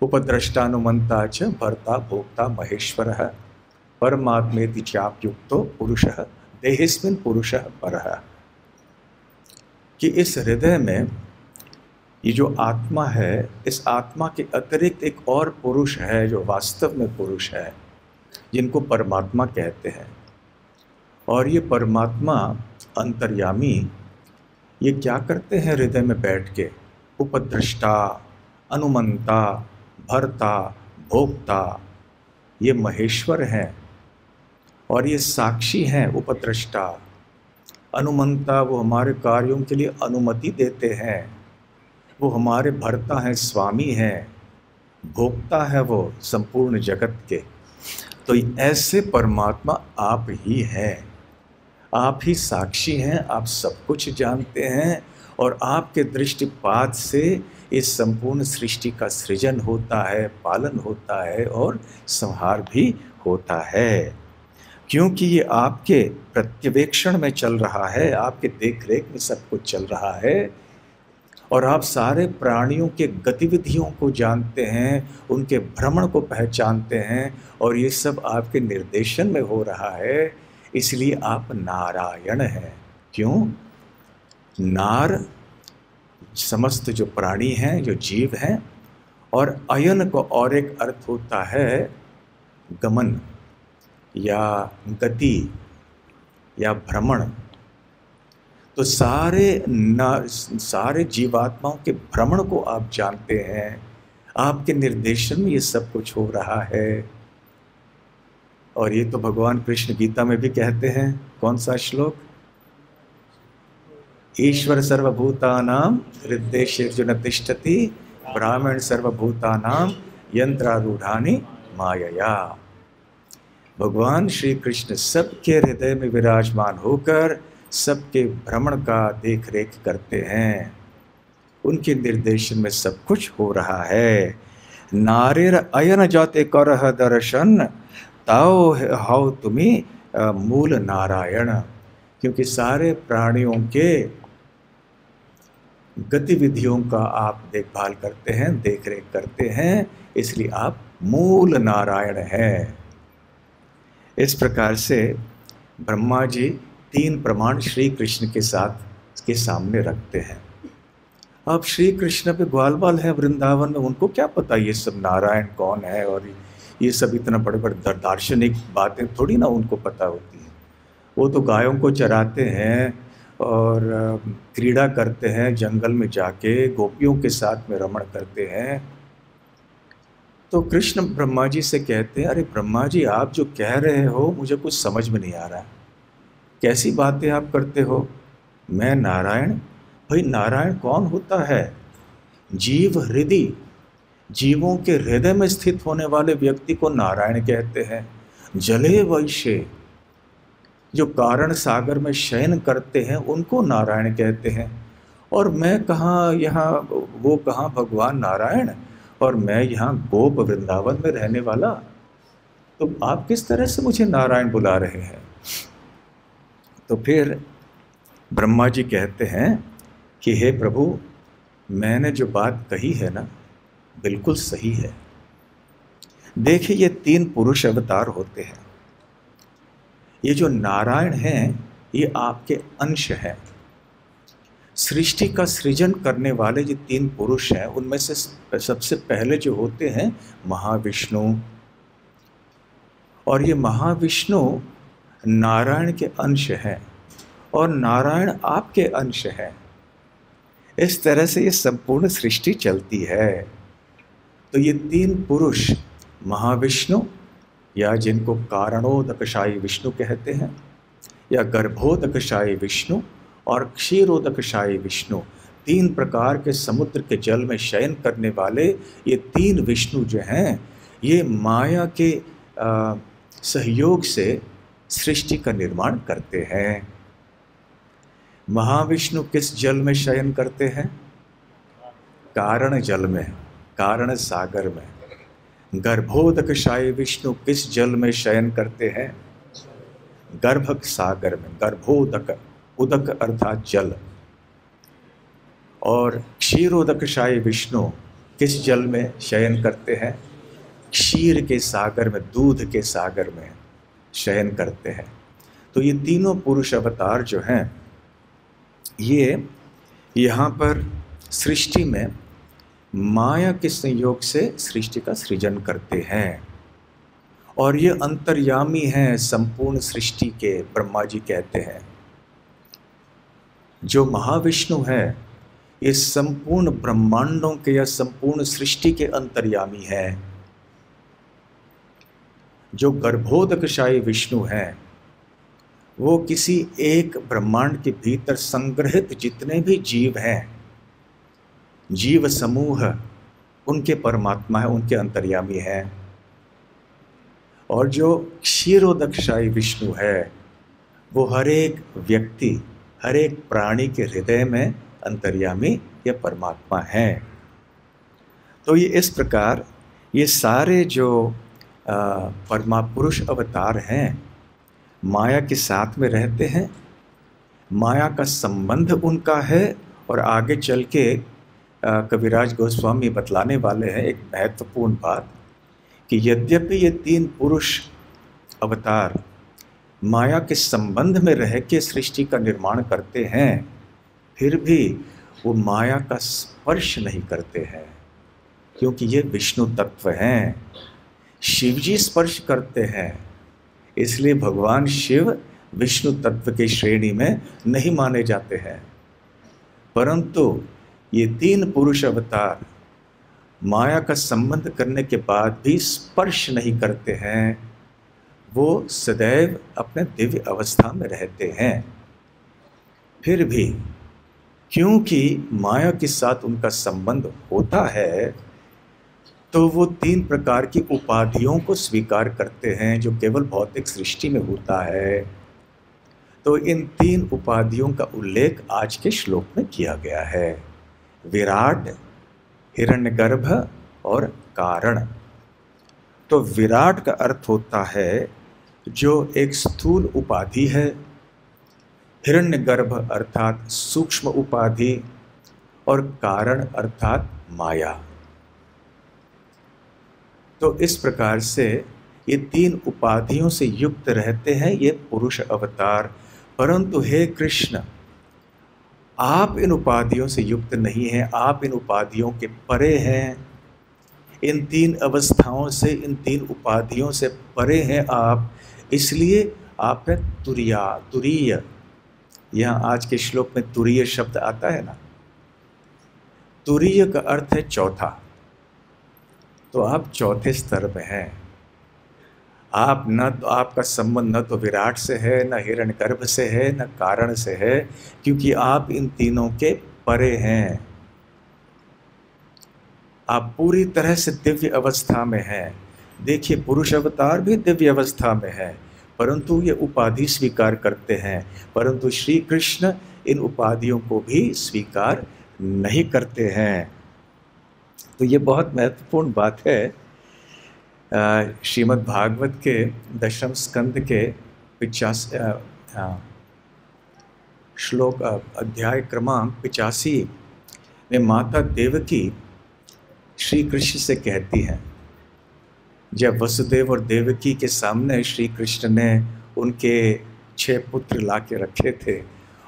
उपद्रष्टानुमंता च भर्ता भोक्ता महेश्वरः परमात्मेति चाप्युक्तो पुरुषः देहिस्मिन् पुरुषः परः। कि इस हृदय में ये जो आत्मा है, इस आत्मा के अतिरिक्त एक और पुरुष है जो वास्तव में पुरुष है, जिनको परमात्मा कहते हैं। और ये परमात्मा अंतर्यामी ये क्या करते हैं हृदय में बैठ के? उपद्रष्टा, अनुमंता, भर्ता, भोक्ता, ये महेश्वर हैं। और ये साक्षी हैं। उपद्रष्टा, अनुमंता, वो हमारे कार्यों के लिए अनुमति देते हैं। वो हमारे भर्ता हैं, स्वामी हैं। भोक्ता है वो संपूर्ण जगत के। तो ऐसे परमात्मा आप ही हैं। आप ही साक्षी हैं, आप सब कुछ जानते हैं और आपके दृष्टिपात से इस संपूर्ण सृष्टि का सृजन होता है, पालन होता है और संहार भी होता है। क्योंकि ये आपके प्रत्यवेक्षण में चल रहा है, आपके देख रेख में सब कुछ चल रहा है और आप सारे प्राणियों के गतिविधियों को जानते हैं, उनके भ्रमण को पहचानते हैं और ये सब आपके निर्देशन में हो रहा है। इसलिए आप नारायण हैं। क्यों? नार समस्त जो प्राणी हैं, जो जीव हैं, और अयन को और एक अर्थ होता है गमन या गति या भ्रमण। तो सारे जीवात्माओं के भ्रमण को आप जानते हैं। आपके निर्देशन में ये सब कुछ हो रहा है। और ये तो भगवान कृष्ण गीता में भी कहते हैं। कौन सा श्लोक? ईश्वर सर्वभूतानां हृदयेषु न तिष्ठति ब्राह्मण सर्वभूतानां यंत्रारूढ़ानि मायया। भगवान श्री कृष्ण सबके हृदय में विराजमान होकर सबके भ्रमण का देख रेख करते हैं। उनके निर्देशन में सब कुछ हो रहा है। नारेर अयन जाते करह दर्शन ताओ हाउ तुम्हें मूल नारायण। क्योंकि सारे प्राणियों के गतिविधियों का आप देखभाल करते हैं, देख रेख करते हैं, इसलिए आप मूल नारायण हैं। इस प्रकार से ब्रह्मा जी 3 प्रमाण श्री कृष्ण के सामने रखते हैं। अब श्री कृष्ण पे ग्वाल बाल है वृंदावन में, उनको क्या पता ये सब नारायण कौन है और ये सब इतना बड़े बड़े दार्शनिक बातें थोड़ी ना उनको पता होती है। वो तो गायों को चराते हैं और क्रीड़ा करते हैं, जंगल में जाके गोपियों के साथ में रमण करते हैं। तो कृष्ण ब्रह्मा जी से कहते हैं, अरे ब्रह्मा जी, आप जो कह रहे हो मुझे कुछ समझ में नहीं आ रहा है। कैसी बातें आप करते हो? मैं नारायण? भाई नारायण कौन होता है? जीव हृदय, जीवों के हृदय में स्थित होने वाले व्यक्ति को नारायण कहते हैं। जले वैश्य, जो कारण सागर में शयन करते हैं, उनको नारायण कहते हैं। और मैं कहाँ यहाँ, वो कहाँ भगवान नारायण, और मैं यहाँ गोप वृंदावन में रहने वाला। तो आप किस तरह से मुझे नारायण बुला रहे हैं? तो फिर ब्रह्मा जी कहते हैं कि हे प्रभु, मैंने जो बात कही है ना, बिल्कुल सही है। देखिए, ये 3 पुरुष अवतार होते हैं। ये जो नारायण हैं, ये आपके अंश हैं। सृष्टि का सृजन करने वाले जो 3 पुरुष हैं, उनमें से सबसे पहले जो होते हैं महाविष्णु। और ये महाविष्णु नारायण के अंश हैं और नारायण आपके अंश हैं। इस तरह से ये संपूर्ण सृष्टि चलती है। तो ये 3 पुरुष महाविष्णु, या जिनको कारणोदकशायी विष्णु कहते हैं, या गर्भोदकशायी विष्णु और क्षीरोदकशायी विष्णु, 3 प्रकार के समुद्र के जल में शयन करने वाले ये 3 विष्णु जो हैं, ये माया के सहयोग से सृष्टि का निर्माण करते हैं। महाविष्णु किस जल में शयन करते हैं? कारण जल में, कारण सागर में। गर्भोदकशायी विष्णु किस जल में शयन करते हैं? गर्भ सागर में, गर्भोदक। उदक अर्थात जल, और क्षीरोदकशायी विष्णु किस जल में शयन करते हैं? क्षीर के सागर में, दूध के सागर में शयन करते हैं। तो ये तीनों पुरुष अवतार जो हैं, ये यहाँ पर सृष्टि में माया के संयोग से सृष्टि का सृजन करते हैं, और ये अंतर्यामी हैं संपूर्ण सृष्टि के। ब्रह्मा जी कहते हैं जो महाविष्णु है ये संपूर्ण ब्रह्मांडों के या संपूर्ण सृष्टि के अंतर्यामी है। जो गर्भोदकशायी विष्णु हैं वो किसी एक ब्रह्मांड के भीतर संग्रहित जितने भी जीव हैं, जीव समूह, उनके परमात्मा है, उनके अंतर्यामी हैं। और जो क्षीरोदकशायी विष्णु है वो हर एक व्यक्ति, हर एक प्राणी के हृदय में अंतर्यामी या परमात्मा है। तो ये इस प्रकार ये सारे जो परमा पुरुष अवतार हैं माया के साथ में रहते हैं, माया का संबंध उनका है। और आगे चल के कविराज गोस्वामी बतलाने वाले हैं एक महत्वपूर्ण बात कि यद्यपि ये तीन पुरुष अवतार माया के संबंध में रह के सृष्टि का निर्माण करते हैं, फिर भी वो माया का स्पर्श नहीं करते हैं, क्योंकि ये विष्णु तत्व हैं। शिव जी स्पर्श करते हैं, इसलिए भगवान शिव विष्णु तत्व की श्रेणी में नहीं माने जाते हैं। परंतु ये तीन पुरुष अवतार माया का संबंध करने के बाद भी स्पर्श नहीं करते हैं, वो सदैव अपने दिव्य अवस्था में रहते हैं। फिर भी क्योंकि माया के साथ उनका संबंध होता है, तो वो तीन प्रकार की उपाधियों को स्वीकार करते हैं जो केवल भौतिक सृष्टि में होता है। तो इन तीन उपाधियों का उल्लेख आज के श्लोक में किया गया है, विराट, हिरण्यगर्भ और कारण। तो विराट का अर्थ होता है जो एक स्थूल उपाधि है, हिरण्यगर्भ अर्थात सूक्ष्म उपाधि, और कारण अर्थात माया। तो इस प्रकार से ये तीन उपाधियों से युक्त रहते हैं ये पुरुष अवतार। परंतु हे कृष्ण, आप इन उपाधियों से युक्त नहीं हैं, आप इन उपाधियों के परे हैं। इन तीन अवस्थाओं से, इन तीन उपाधियों से परे हैं आप, इसलिए आप है तुरिया, तुरीय। यहाँ आज के श्लोक में तुरीय शब्द आता है ना, तुरीय का अर्थ है चौथा। तो आप चौथे स्तर में हैं। आप न तो, आपका संबंध न तो विराट से है, न हिरण्यगर्भ से है, न कारण से है, क्योंकि आप इन तीनों के परे हैं। आप पूरी तरह से दिव्य अवस्था में हैं। देखिए पुरुष अवतार भी दिव्य अवस्था में है, परंतु ये उपाधि स्वीकार करते हैं, परंतु श्री कृष्ण इन उपाधियों को भी स्वीकार नहीं करते हैं। तो ये बहुत महत्वपूर्ण बात है। श्रीमद् भागवत के दशम स्कंद के 50 श्लोक अध्याय क्रमांक 85 में माता देवकी श्री कृष्ण से कहती हैं, जब वसुदेव और देवकी के सामने श्री कृष्ण ने उनके 6 पुत्र ला के रखे थे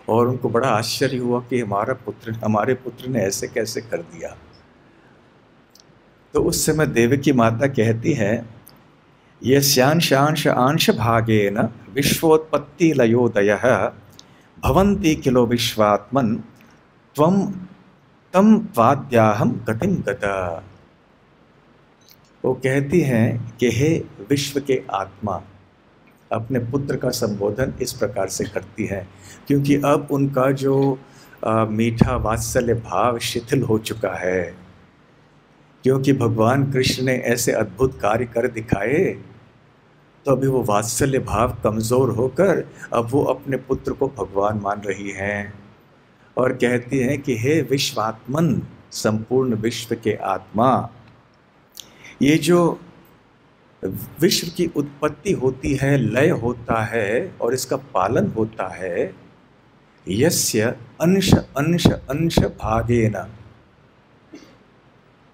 और उनको बड़ा आश्चर्य हुआ कि हमारे पुत्र ने ऐसे कैसे कर दिया। तो उस समय देवकी माता कहती है, यस्यांशांश आंश भागेन विश्वोत्पत्ति लयोदयः भवन्ति किलो विश्वात्मन त्वं तम वाद्याहम गतिम गता। वो कहती हैं कि हे विश्व के आत्मा, अपने पुत्र का संबोधन इस प्रकार से करती है क्योंकि अब उनका जो मीठा वात्सल्य भाव शिथिल हो चुका है, क्योंकि भगवान कृष्ण ने ऐसे अद्भुत कार्य कर दिखाए, तो अभी वो वात्सल्य भाव कमज़ोर होकर अब वो अपने पुत्र को भगवान मान रही हैं और कहती हैं कि हे विश्वात्मन, संपूर्ण विश्व के आत्मा, ये जो विश्व की उत्पत्ति होती है, लय होता है और इसका पालन होता है, यस्य अंश अंश अंश भागेन,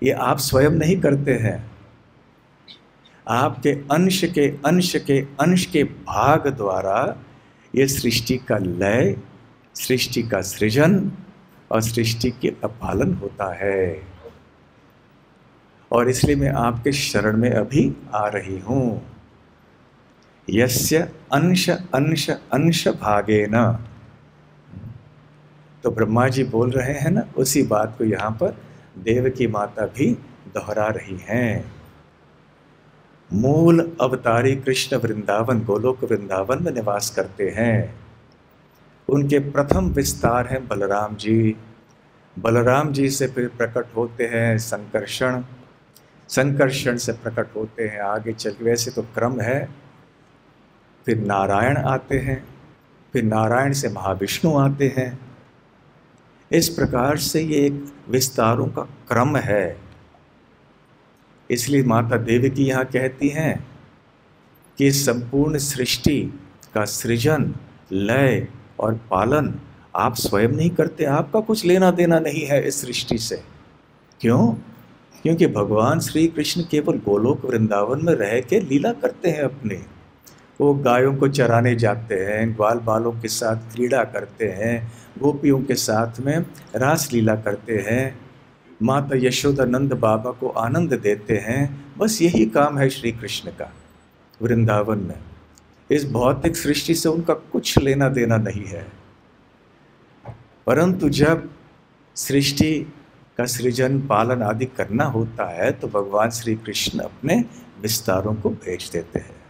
ये आप स्वयं नहीं करते हैं, आपके अंश के अंश के अंश के भाग द्वारा ये सृष्टि का लय, सृष्टि का सृजन और सृष्टि के पालन होता है। और इसलिए मैं आपके शरण में अभी आ रही हूं। यस्य अंश अंश अंश भागेन, तो ब्रह्मा जी बोल रहे हैं ना, उसी बात को यहाँ पर देवकी माता भी दोहरा रही हैं। मूल अवतारी कृष्ण वृंदावन, गोलोक वृंदावन में निवास करते हैं। उनके प्रथम विस्तार हैं बलराम जी। बलराम जी से फिर प्रकट होते हैं संकर्षण, संकर्षण से प्रकट होते हैं आगे चल के, वैसे तो क्रम है, फिर नारायण आते हैं, फिर नारायण से महाविष्णु आते हैं। इस प्रकार से ये एक विस्तारों का क्रम है। इसलिए माता देवकी यहाँ कहती हैं कि संपूर्ण सृष्टि का सृजन, लय और पालन आप स्वयं नहीं करते, आपका कुछ लेना देना नहीं है इस सृष्टि से। क्यों? क्योंकि भगवान श्री कृष्ण केवल गोलोक वृंदावन में रह के लीला करते हैं अपने। वो गायों को चराने जाते हैं, ग्वाल बालों के साथ क्रीड़ा करते हैं, गोपियों के साथ में रास लीला करते हैं, माता यशोदा नंद बाबा को आनंद देते हैं। बस यही काम है श्री कृष्ण का वृंदावन में। इस भौतिक सृष्टि से उनका कुछ लेना देना नहीं है। परंतु जब सृष्टि का सृजन, पालन आदि करना होता है तो भगवान श्री कृष्ण अपने विस्तारों को भेज देते हैं।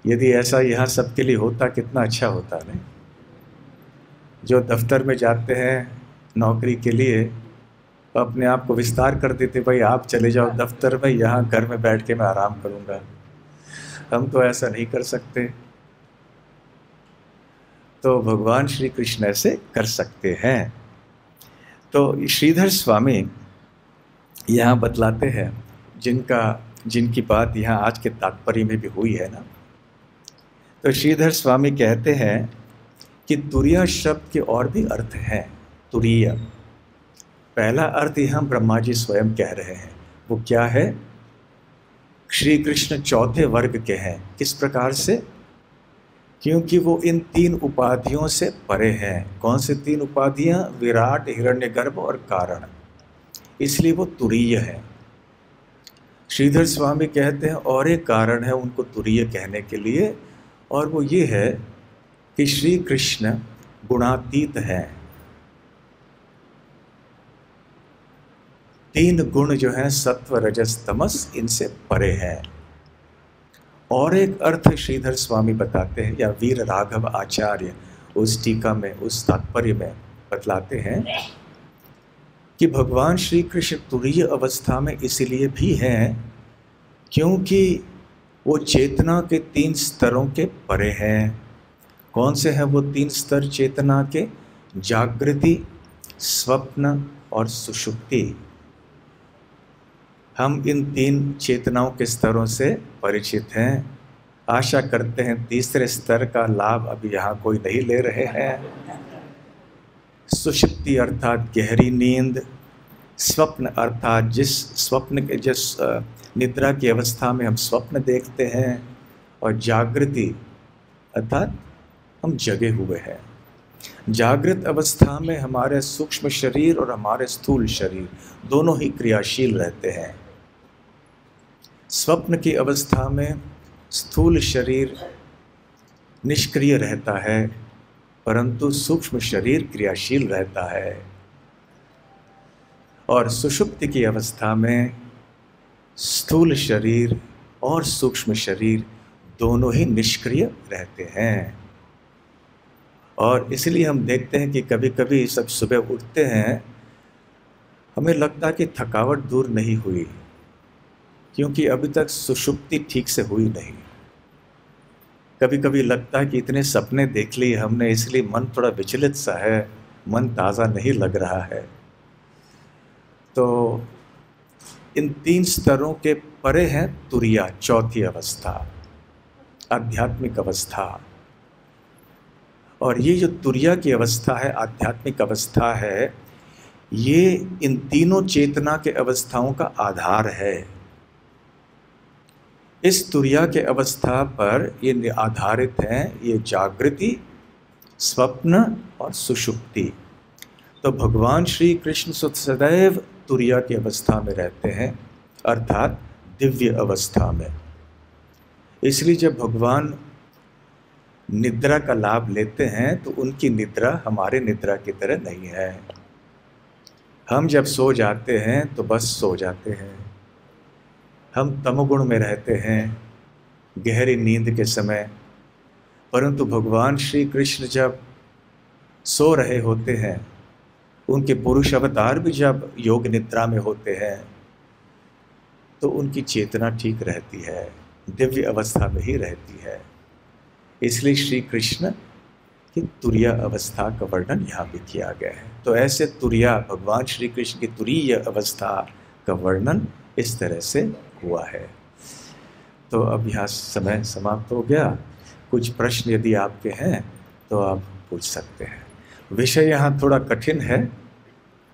यदि ऐसा यहाँ सबके लिए होता कितना अच्छा होता नहीं। जो दफ्तर में जाते हैं नौकरी के लिए, तो अपने आप को विस्तार कर देते, भाई आप चले जाओ दफ्तर में, यहाँ घर में बैठ के मैं आराम करूँगा। हम तो ऐसा नहीं कर सकते, तो भगवान श्री कृष्ण ऐसे कर सकते हैं। तो श्रीधर स्वामी यहाँ बतलाते हैं, जिनकी बात यहाँ आज के तात्पर्य में भी हुई है ना। तो श्रीधर स्वामी कहते हैं कि तुरीय शब्द के और भी अर्थ हैं। तुरीय, पहला अर्थ यहाँ ब्रह्मा जी स्वयं कह रहे हैं। वो क्या है? श्री कृष्ण चौथे वर्ग के हैं। किस प्रकार से? क्योंकि वो इन तीन उपाधियों से परे हैं। कौन से तीन उपाधियाँ? विराट, हिरण्यगर्भ और कारण। इसलिए वो तुरीय है। श्रीधर स्वामी कहते हैं और एक कारण है उनको तुरीय कहने के लिए, और वो ये है कि श्री कृष्ण गुणातीत हैं। तीन गुण जो हैं सत्व, रजस, तमस, इनसे परे हैं। और एक अर्थ श्रीधर स्वामी बताते हैं, या वीर राघव आचार्य उस टीका में, उस तात्पर्य में बतलाते हैं कि भगवान श्री कृष्ण तुरीय अवस्था में इसलिए भी हैं क्योंकि वो चेतना के तीन स्तरों के परे हैं। कौन से हैं वो तीन स्तर चेतना के? जागृति, स्वप्न और सुषुप्ति। हम इन तीन चेतनाओं के स्तरों से परिचित हैं। आशा करते हैं तीसरे स्तर का लाभ अभी यहाँ कोई नहीं ले रहे हैं। सुषुप्ति अर्थात गहरी नींद, स्वप्न अर्थात जिस निद्रा की अवस्था में हम स्वप्न देखते हैं, और जागृति अर्थात हम जगे हुए हैं। जागृत अवस्था में हमारे सूक्ष्म शरीर और हमारे स्थूल शरीर दोनों ही क्रियाशील रहते हैं। स्वप्न की अवस्था में स्थूल शरीर निष्क्रिय रहता है, परंतु सूक्ष्म शरीर क्रियाशील रहता है। और सुषुप्ति की अवस्था में स्थूल शरीर और सूक्ष्म शरीर दोनों ही निष्क्रिय रहते हैं। और इसलिए हम देखते हैं कि कभी कभी सब सुबह उठते हैं, हमें लगता है कि थकावट दूर नहीं हुई, क्योंकि अभी तक सुषुप्ति ठीक से हुई नहीं। कभी कभी लगता है कि इतने सपने देख लिए हमने, इसलिए मन थोड़ा विचलित सा है, मन ताज़ा नहीं लग रहा है। तो इन तीन स्तरों के परे है तुरिया, चौथी अवस्था, आध्यात्मिक अवस्था। और ये जो तुरिया की अवस्था है, आध्यात्मिक अवस्था है, ये इन तीनों चेतना के अवस्थाओं का आधार है। इस तुरिया के अवस्था पर ये आधारित हैं, ये जागृति, स्वप्न और सुषुप्ति। तो भगवान श्री कृष्ण सदैव तुरिया की अवस्था में रहते हैं, अर्थात दिव्य अवस्था में। इसलिए जब भगवान निद्रा का लाभ लेते हैं तो उनकी निद्रा हमारे निद्रा की तरह नहीं है। हम जब सो जाते हैं तो बस सो जाते हैं, हम तमोगुण में रहते हैं गहरी नींद के समय। परंतु भगवान श्री कृष्ण जब सो रहे होते हैं, उनके पुरुष अवतार भी जब योग निद्रा में होते हैं, तो उनकी चेतना ठीक रहती है, दिव्य अवस्था में ही रहती है। इसलिए श्री कृष्ण की तुरिया अवस्था का वर्णन यहाँ भी किया गया है। तो ऐसे तुरिया, भगवान श्री कृष्ण की तुरीय अवस्था का वर्णन इस तरह से हुआ है। तो अब यहाँ समय समाप्त हो गया। कुछ प्रश्न यदि आपके हैं तो आप पूछ सकते हैं। विषय यहाँ थोड़ा कठिन है,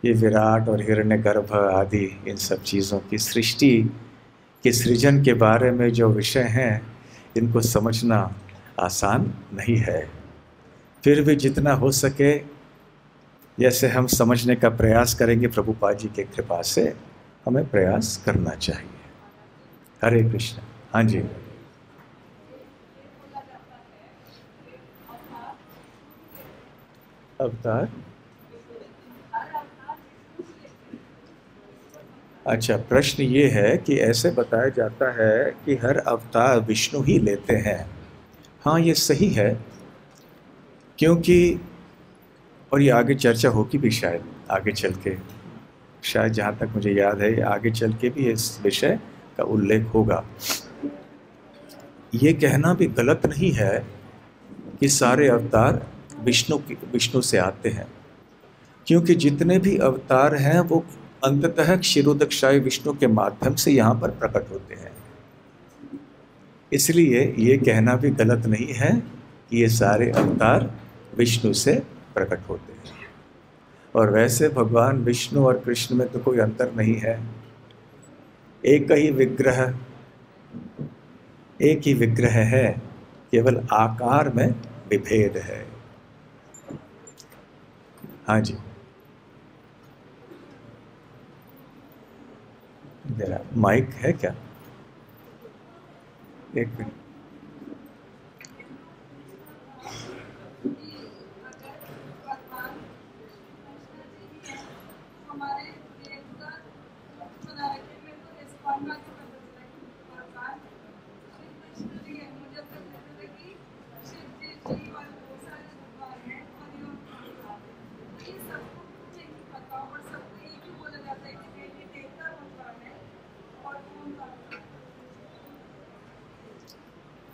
ये विराट और हिरण्यगर्भ आदि इन सब चीज़ों की सृष्टि के सृजन के बारे में जो विषय हैं, इनको समझना आसान नहीं है। फिर भी जितना हो सके जैसे हम समझने का प्रयास करेंगे, प्रभुपाद जी की कृपा से हमें प्रयास करना चाहिए। हरे कृष्ण। हाँ जी। अवतार, अच्छा, प्रश्न ये है कि ऐसे बताया जाता है कि हर अवतार विष्णु ही लेते हैं। हाँ, ये सही है, क्योंकि और ये आगे चर्चा होगी भी शायद आगे चल के, शायद जहाँ तक मुझे याद है आगे चल के भी इस विषय का उल्लेख होगा। ये कहना भी गलत नहीं है कि सारे अवतार विष्णु से आते हैं, क्योंकि जितने भी अवतार हैं वो अंततः क्षीरोदकशायी विष्णु के माध्यम से यहाँ पर प्रकट होते हैं। इसलिए ये कहना भी गलत नहीं है कि ये सारे अवतार विष्णु से प्रकट होते हैं। और वैसे भगवान विष्णु और कृष्ण में तो कोई अंतर नहीं है, एक ही विग्रह है, केवल आकार में विभेद है। हाँ जी, जरा माइक है क्या? एक मिनट।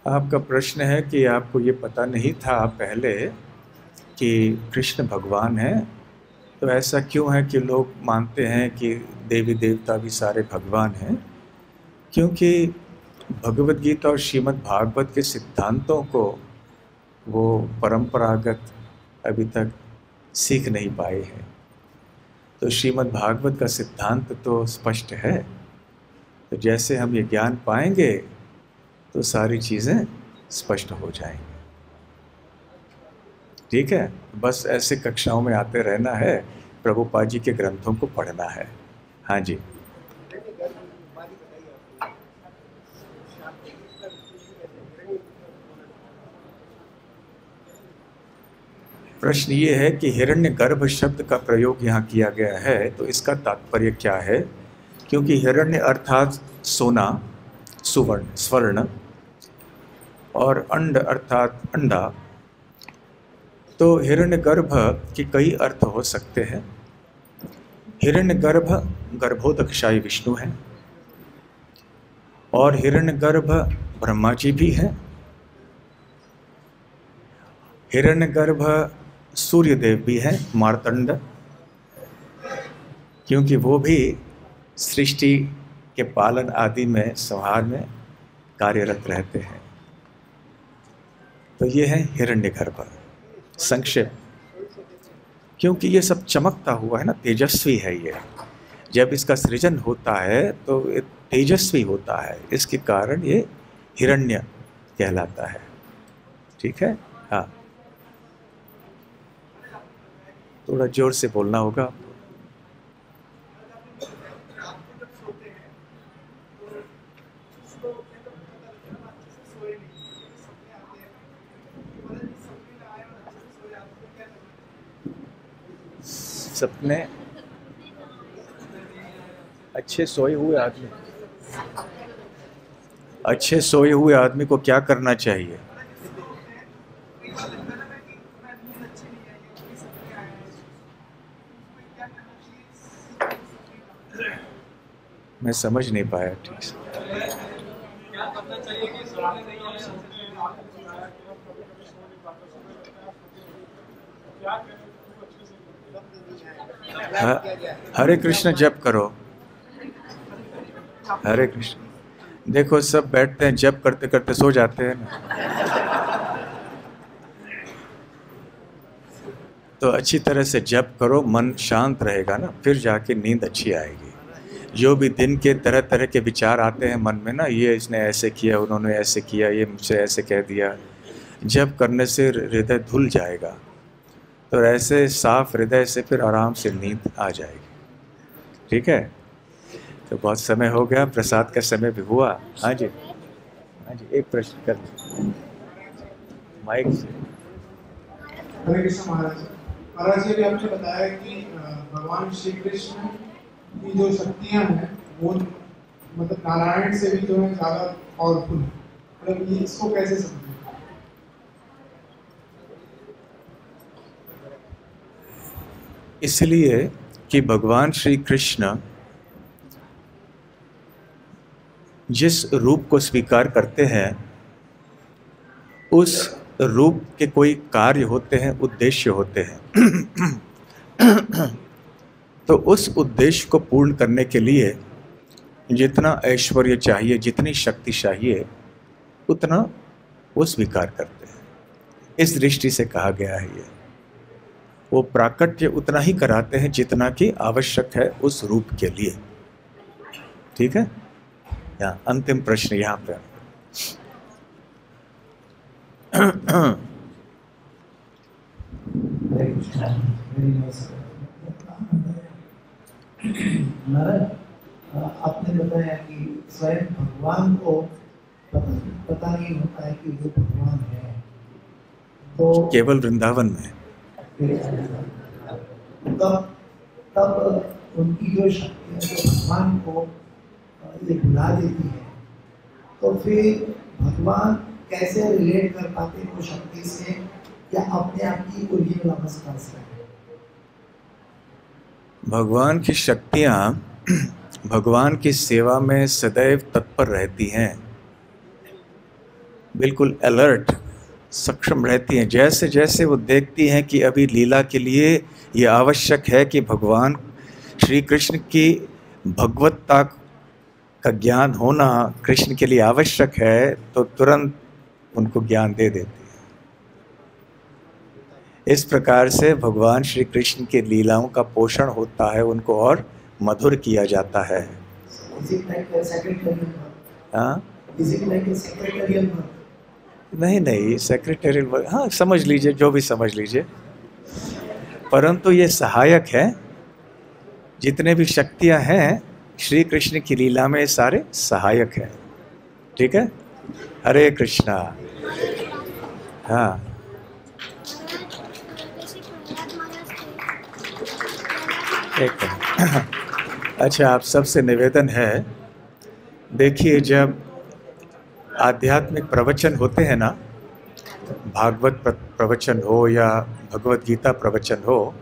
आपका प्रश्न है कि आपको ये पता नहीं था पहले कि कृष्ण भगवान हैं, तो ऐसा क्यों है कि लोग मानते हैं कि देवी देवता भी सारे भगवान हैं? क्योंकि भगवद गीता और श्रीमद् भागवत के सिद्धांतों को वो परंपरागत अभी तक सीख नहीं पाए हैं। तो श्रीमद् भागवत का सिद्धांत तो स्पष्ट है, तो जैसे हम ये ज्ञान पाएंगे तो सारी चीज़ें स्पष्ट हो जाएंगी। ठीक है, बस ऐसे कक्षाओं में आते रहना है, प्रभुपाद जी के ग्रंथों को पढ़ना है। हाँ जी। प्रश्न ये है कि हिरण्यगर्भ शब्द का प्रयोग यहाँ किया गया है, तो इसका तात्पर्य क्या है? क्योंकि हिरण्य अर्थात सोना, स्वर्ण, और अंड अर्थात अंडा, तो हिरण्यगर्भ के कई अर्थ हो सकते हैं। हिरण्यगर्भ गर्भोदकशायी विष्णु है, और हिरण्यगर्भ ब्रह्मा जी भी हैं। हिरण्यगर्भ सूर्यदेव भी हैं, मार्तंड, क्योंकि वो भी सृष्टि के पालन आदि में, संहार में कार्यरत रहते हैं। तो ये है हिरण्यगर्भ। संक्षेप, क्योंकि ये सब चमकता हुआ है ना, तेजस्वी है ये। जब इसका सृजन होता है तो ये तेजस्वी होता है, इसके कारण ये हिरण्य कहलाता है। ठीक है, हाँ, थोड़ा जोर से बोलना होगा आपको। सपने अच्छे सोए हुए आदमी को क्या करना चाहिए? मैं समझ नहीं पाया ठीक से। हरे कृष्ण जप करो, हरे कृष्ण। देखो सब बैठते हैं, जप करते करते सो जाते हैं ना, तो अच्छी तरह से जप करो, मन शांत रहेगा ना, फिर जाके नींद अच्छी आएगी। जो भी दिन के तरह तरह के विचार आते हैं मन में ना, ये इसने ऐसे किया, उन्होंने ऐसे किया, ये मुझसे ऐसे कह दिया, जप करने से हृदय धुल जाएगा। तो ऐसे साफ हृदय से फिर आराम से नींद आ जाएगी। ठीक है, तो बहुत समय हो गया, प्रसाद का समय भी हुआ। हाँ जी, हाँ जी, एक प्रश्न कर माइक से। हरे कृष्ण महाराज। महाराज जी, आपने बताया कि भगवान श्री कृष्ण की जो शक्तियां हैं वो मतलब नारायण से भी जो है ज्यादा पावरफुल है, मतलब ये इसको कैसे समझें? इसलिए कि भगवान श्री कृष्ण जिस रूप को स्वीकार करते हैं, उस रूप के कोई कार्य होते हैं, उद्देश्य होते हैं। तो उस उद्देश्य को पूर्ण करने के लिए जितना ऐश्वर्य चाहिए, जितनी शक्ति चाहिए, उतना वो स्वीकार करते हैं। इस दृष्टि से कहा गया है ये, वो प्राकट्य उतना ही कराते हैं जितना कि आवश्यक है उस रूप के लिए। ठीक है, यहाँ अंतिम प्रश्न यहाँ पे। आपने बताया कि स्वयं भगवान को पता नहीं होता है कि वो भगवान है, तो केवल वृंदावन में तब उनकी जो शक्ति है जो भगवान को ये भुला देती है, तो फिर भगवान कैसे रिलेट कर पाते हैं वो शक्ति से, या अपने आप की ओरिजिनल अवस्था से? भगवान की शक्तियाँ भगवान की सेवा में सदैव तत्पर रहती हैं, बिल्कुल अलर्ट, सक्षम रहती हैं। जैसे जैसे वो देखती हैं कि अभी लीला के लिए ये आवश्यक है कि भगवान श्री कृष्ण की भगवत्ता का ज्ञान होना कृष्ण के लिए आवश्यक है, तो तुरंत उनको ज्ञान दे देती है। इस प्रकार से भगवान श्री कृष्ण की लीलाओं का पोषण होता है, उनको और मधुर किया जाता है। हाँ, नहीं सेक्रेटरियल वर्क, हाँ समझ लीजिए, जो भी समझ लीजिए, परंतु ये सहायक है। जितने भी शक्तियां हैं श्री कृष्ण की लीला में, सारे सहायक हैं। ठीक है, हरे कृष्णा। हाँ, एक मिनट। अच्छा, आप सबसे निवेदन है, देखिए जब आध्यात्मिक प्रवचन होते हैं ना, भागवत प्रवचन हो या भगवत गीता प्रवचन हो,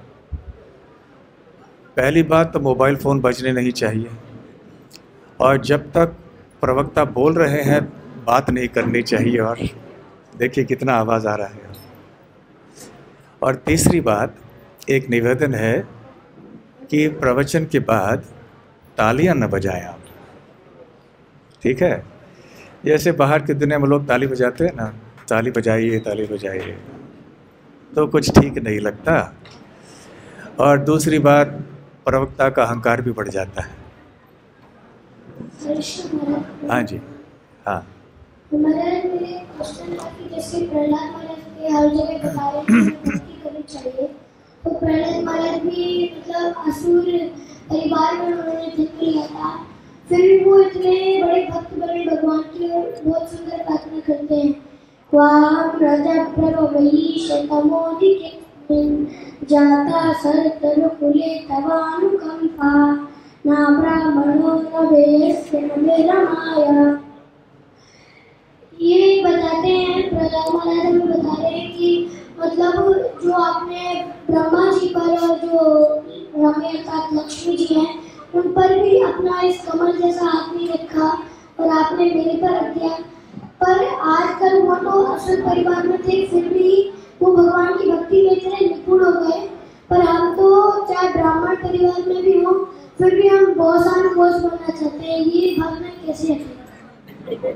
पहली बात तो मोबाइल फ़ोन बजने नहीं चाहिए, और जब तक प्रवक्ता बोल रहे हैं बात नहीं करनी चाहिए। और देखिए कितना आवाज़ आ रहा है। और तीसरी बात, एक निवेदन है कि प्रवचन के बाद तालियां न बजाएं आप। ठीक है, जैसे बाहर की दुनिया में लोग ताली बजाते हैं ना, ताली बजाइए ताली बजाइए, तो कुछ ठीक नहीं लगता। और दूसरी बात, प्रवक्ता का अहंकार भी बढ़ जाता है। हाँ जी, हाँ। हमारे मेरे क्वेश्चन था कि जैसे प्रहलाद महाराज के हर जगह बता रहे हैं कि भक्ति करनी चाहिए, तो प्रहलाद महाराज भी मतलब असुर परिवार में उन्होंने जन्म लिया था, फिर भी वो इतने बड़े भक्त बने भगवान की और बहुत सुंदर प्रार्थना करते हैं। वाम राजा प्रभवई शतमोदिके जाता सरतनु कुले तवानुकंपा ना ब्राह्मणो न वेश्य न वेदमाया। ये बताते हैं, प्रहलाद महाराज हमें बता रहे हैं कि मतलब जो आपने ब्रह्मा जी पर और जो रमे अर्थात लक्ष्मी जी हैं उन पर भी अपना इस कमल जैसा हाथ नहीं रखा और आपने मेरे पर रख दिया। पर आजकल वो तो असुर परिवार में थे, फिर भी वो भगवान की भक्ति में इतने निपुण हो गए, पर हम तो चाहे ब्राह्मण परिवार में भी हो फिर भी हम बॉस बनना चाहते हैं। ये भावना कैसे है?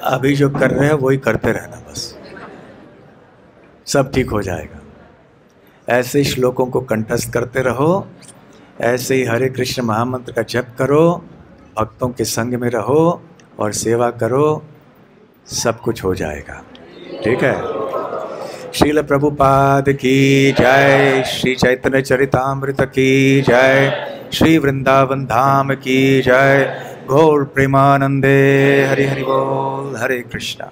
अभी जो कर रहे हैं वही करते रहना, बस सब ठीक हो जाएगा। ऐसे श्लोकों को कंठस्थ करते रहो, ऐसे ही हरे कृष्ण महामंत्र का जप करो, भक्तों के संग में रहो और सेवा करो, सब कुछ हो जाएगा। ठीक है। श्रील प्रभुपाद की जय, श्री चैतन्य चरितामृत की जय, श्री वृंदावन धाम की जय, गौर प्रेमानंदे। हरि हरि बोल। हरे कृष्णा।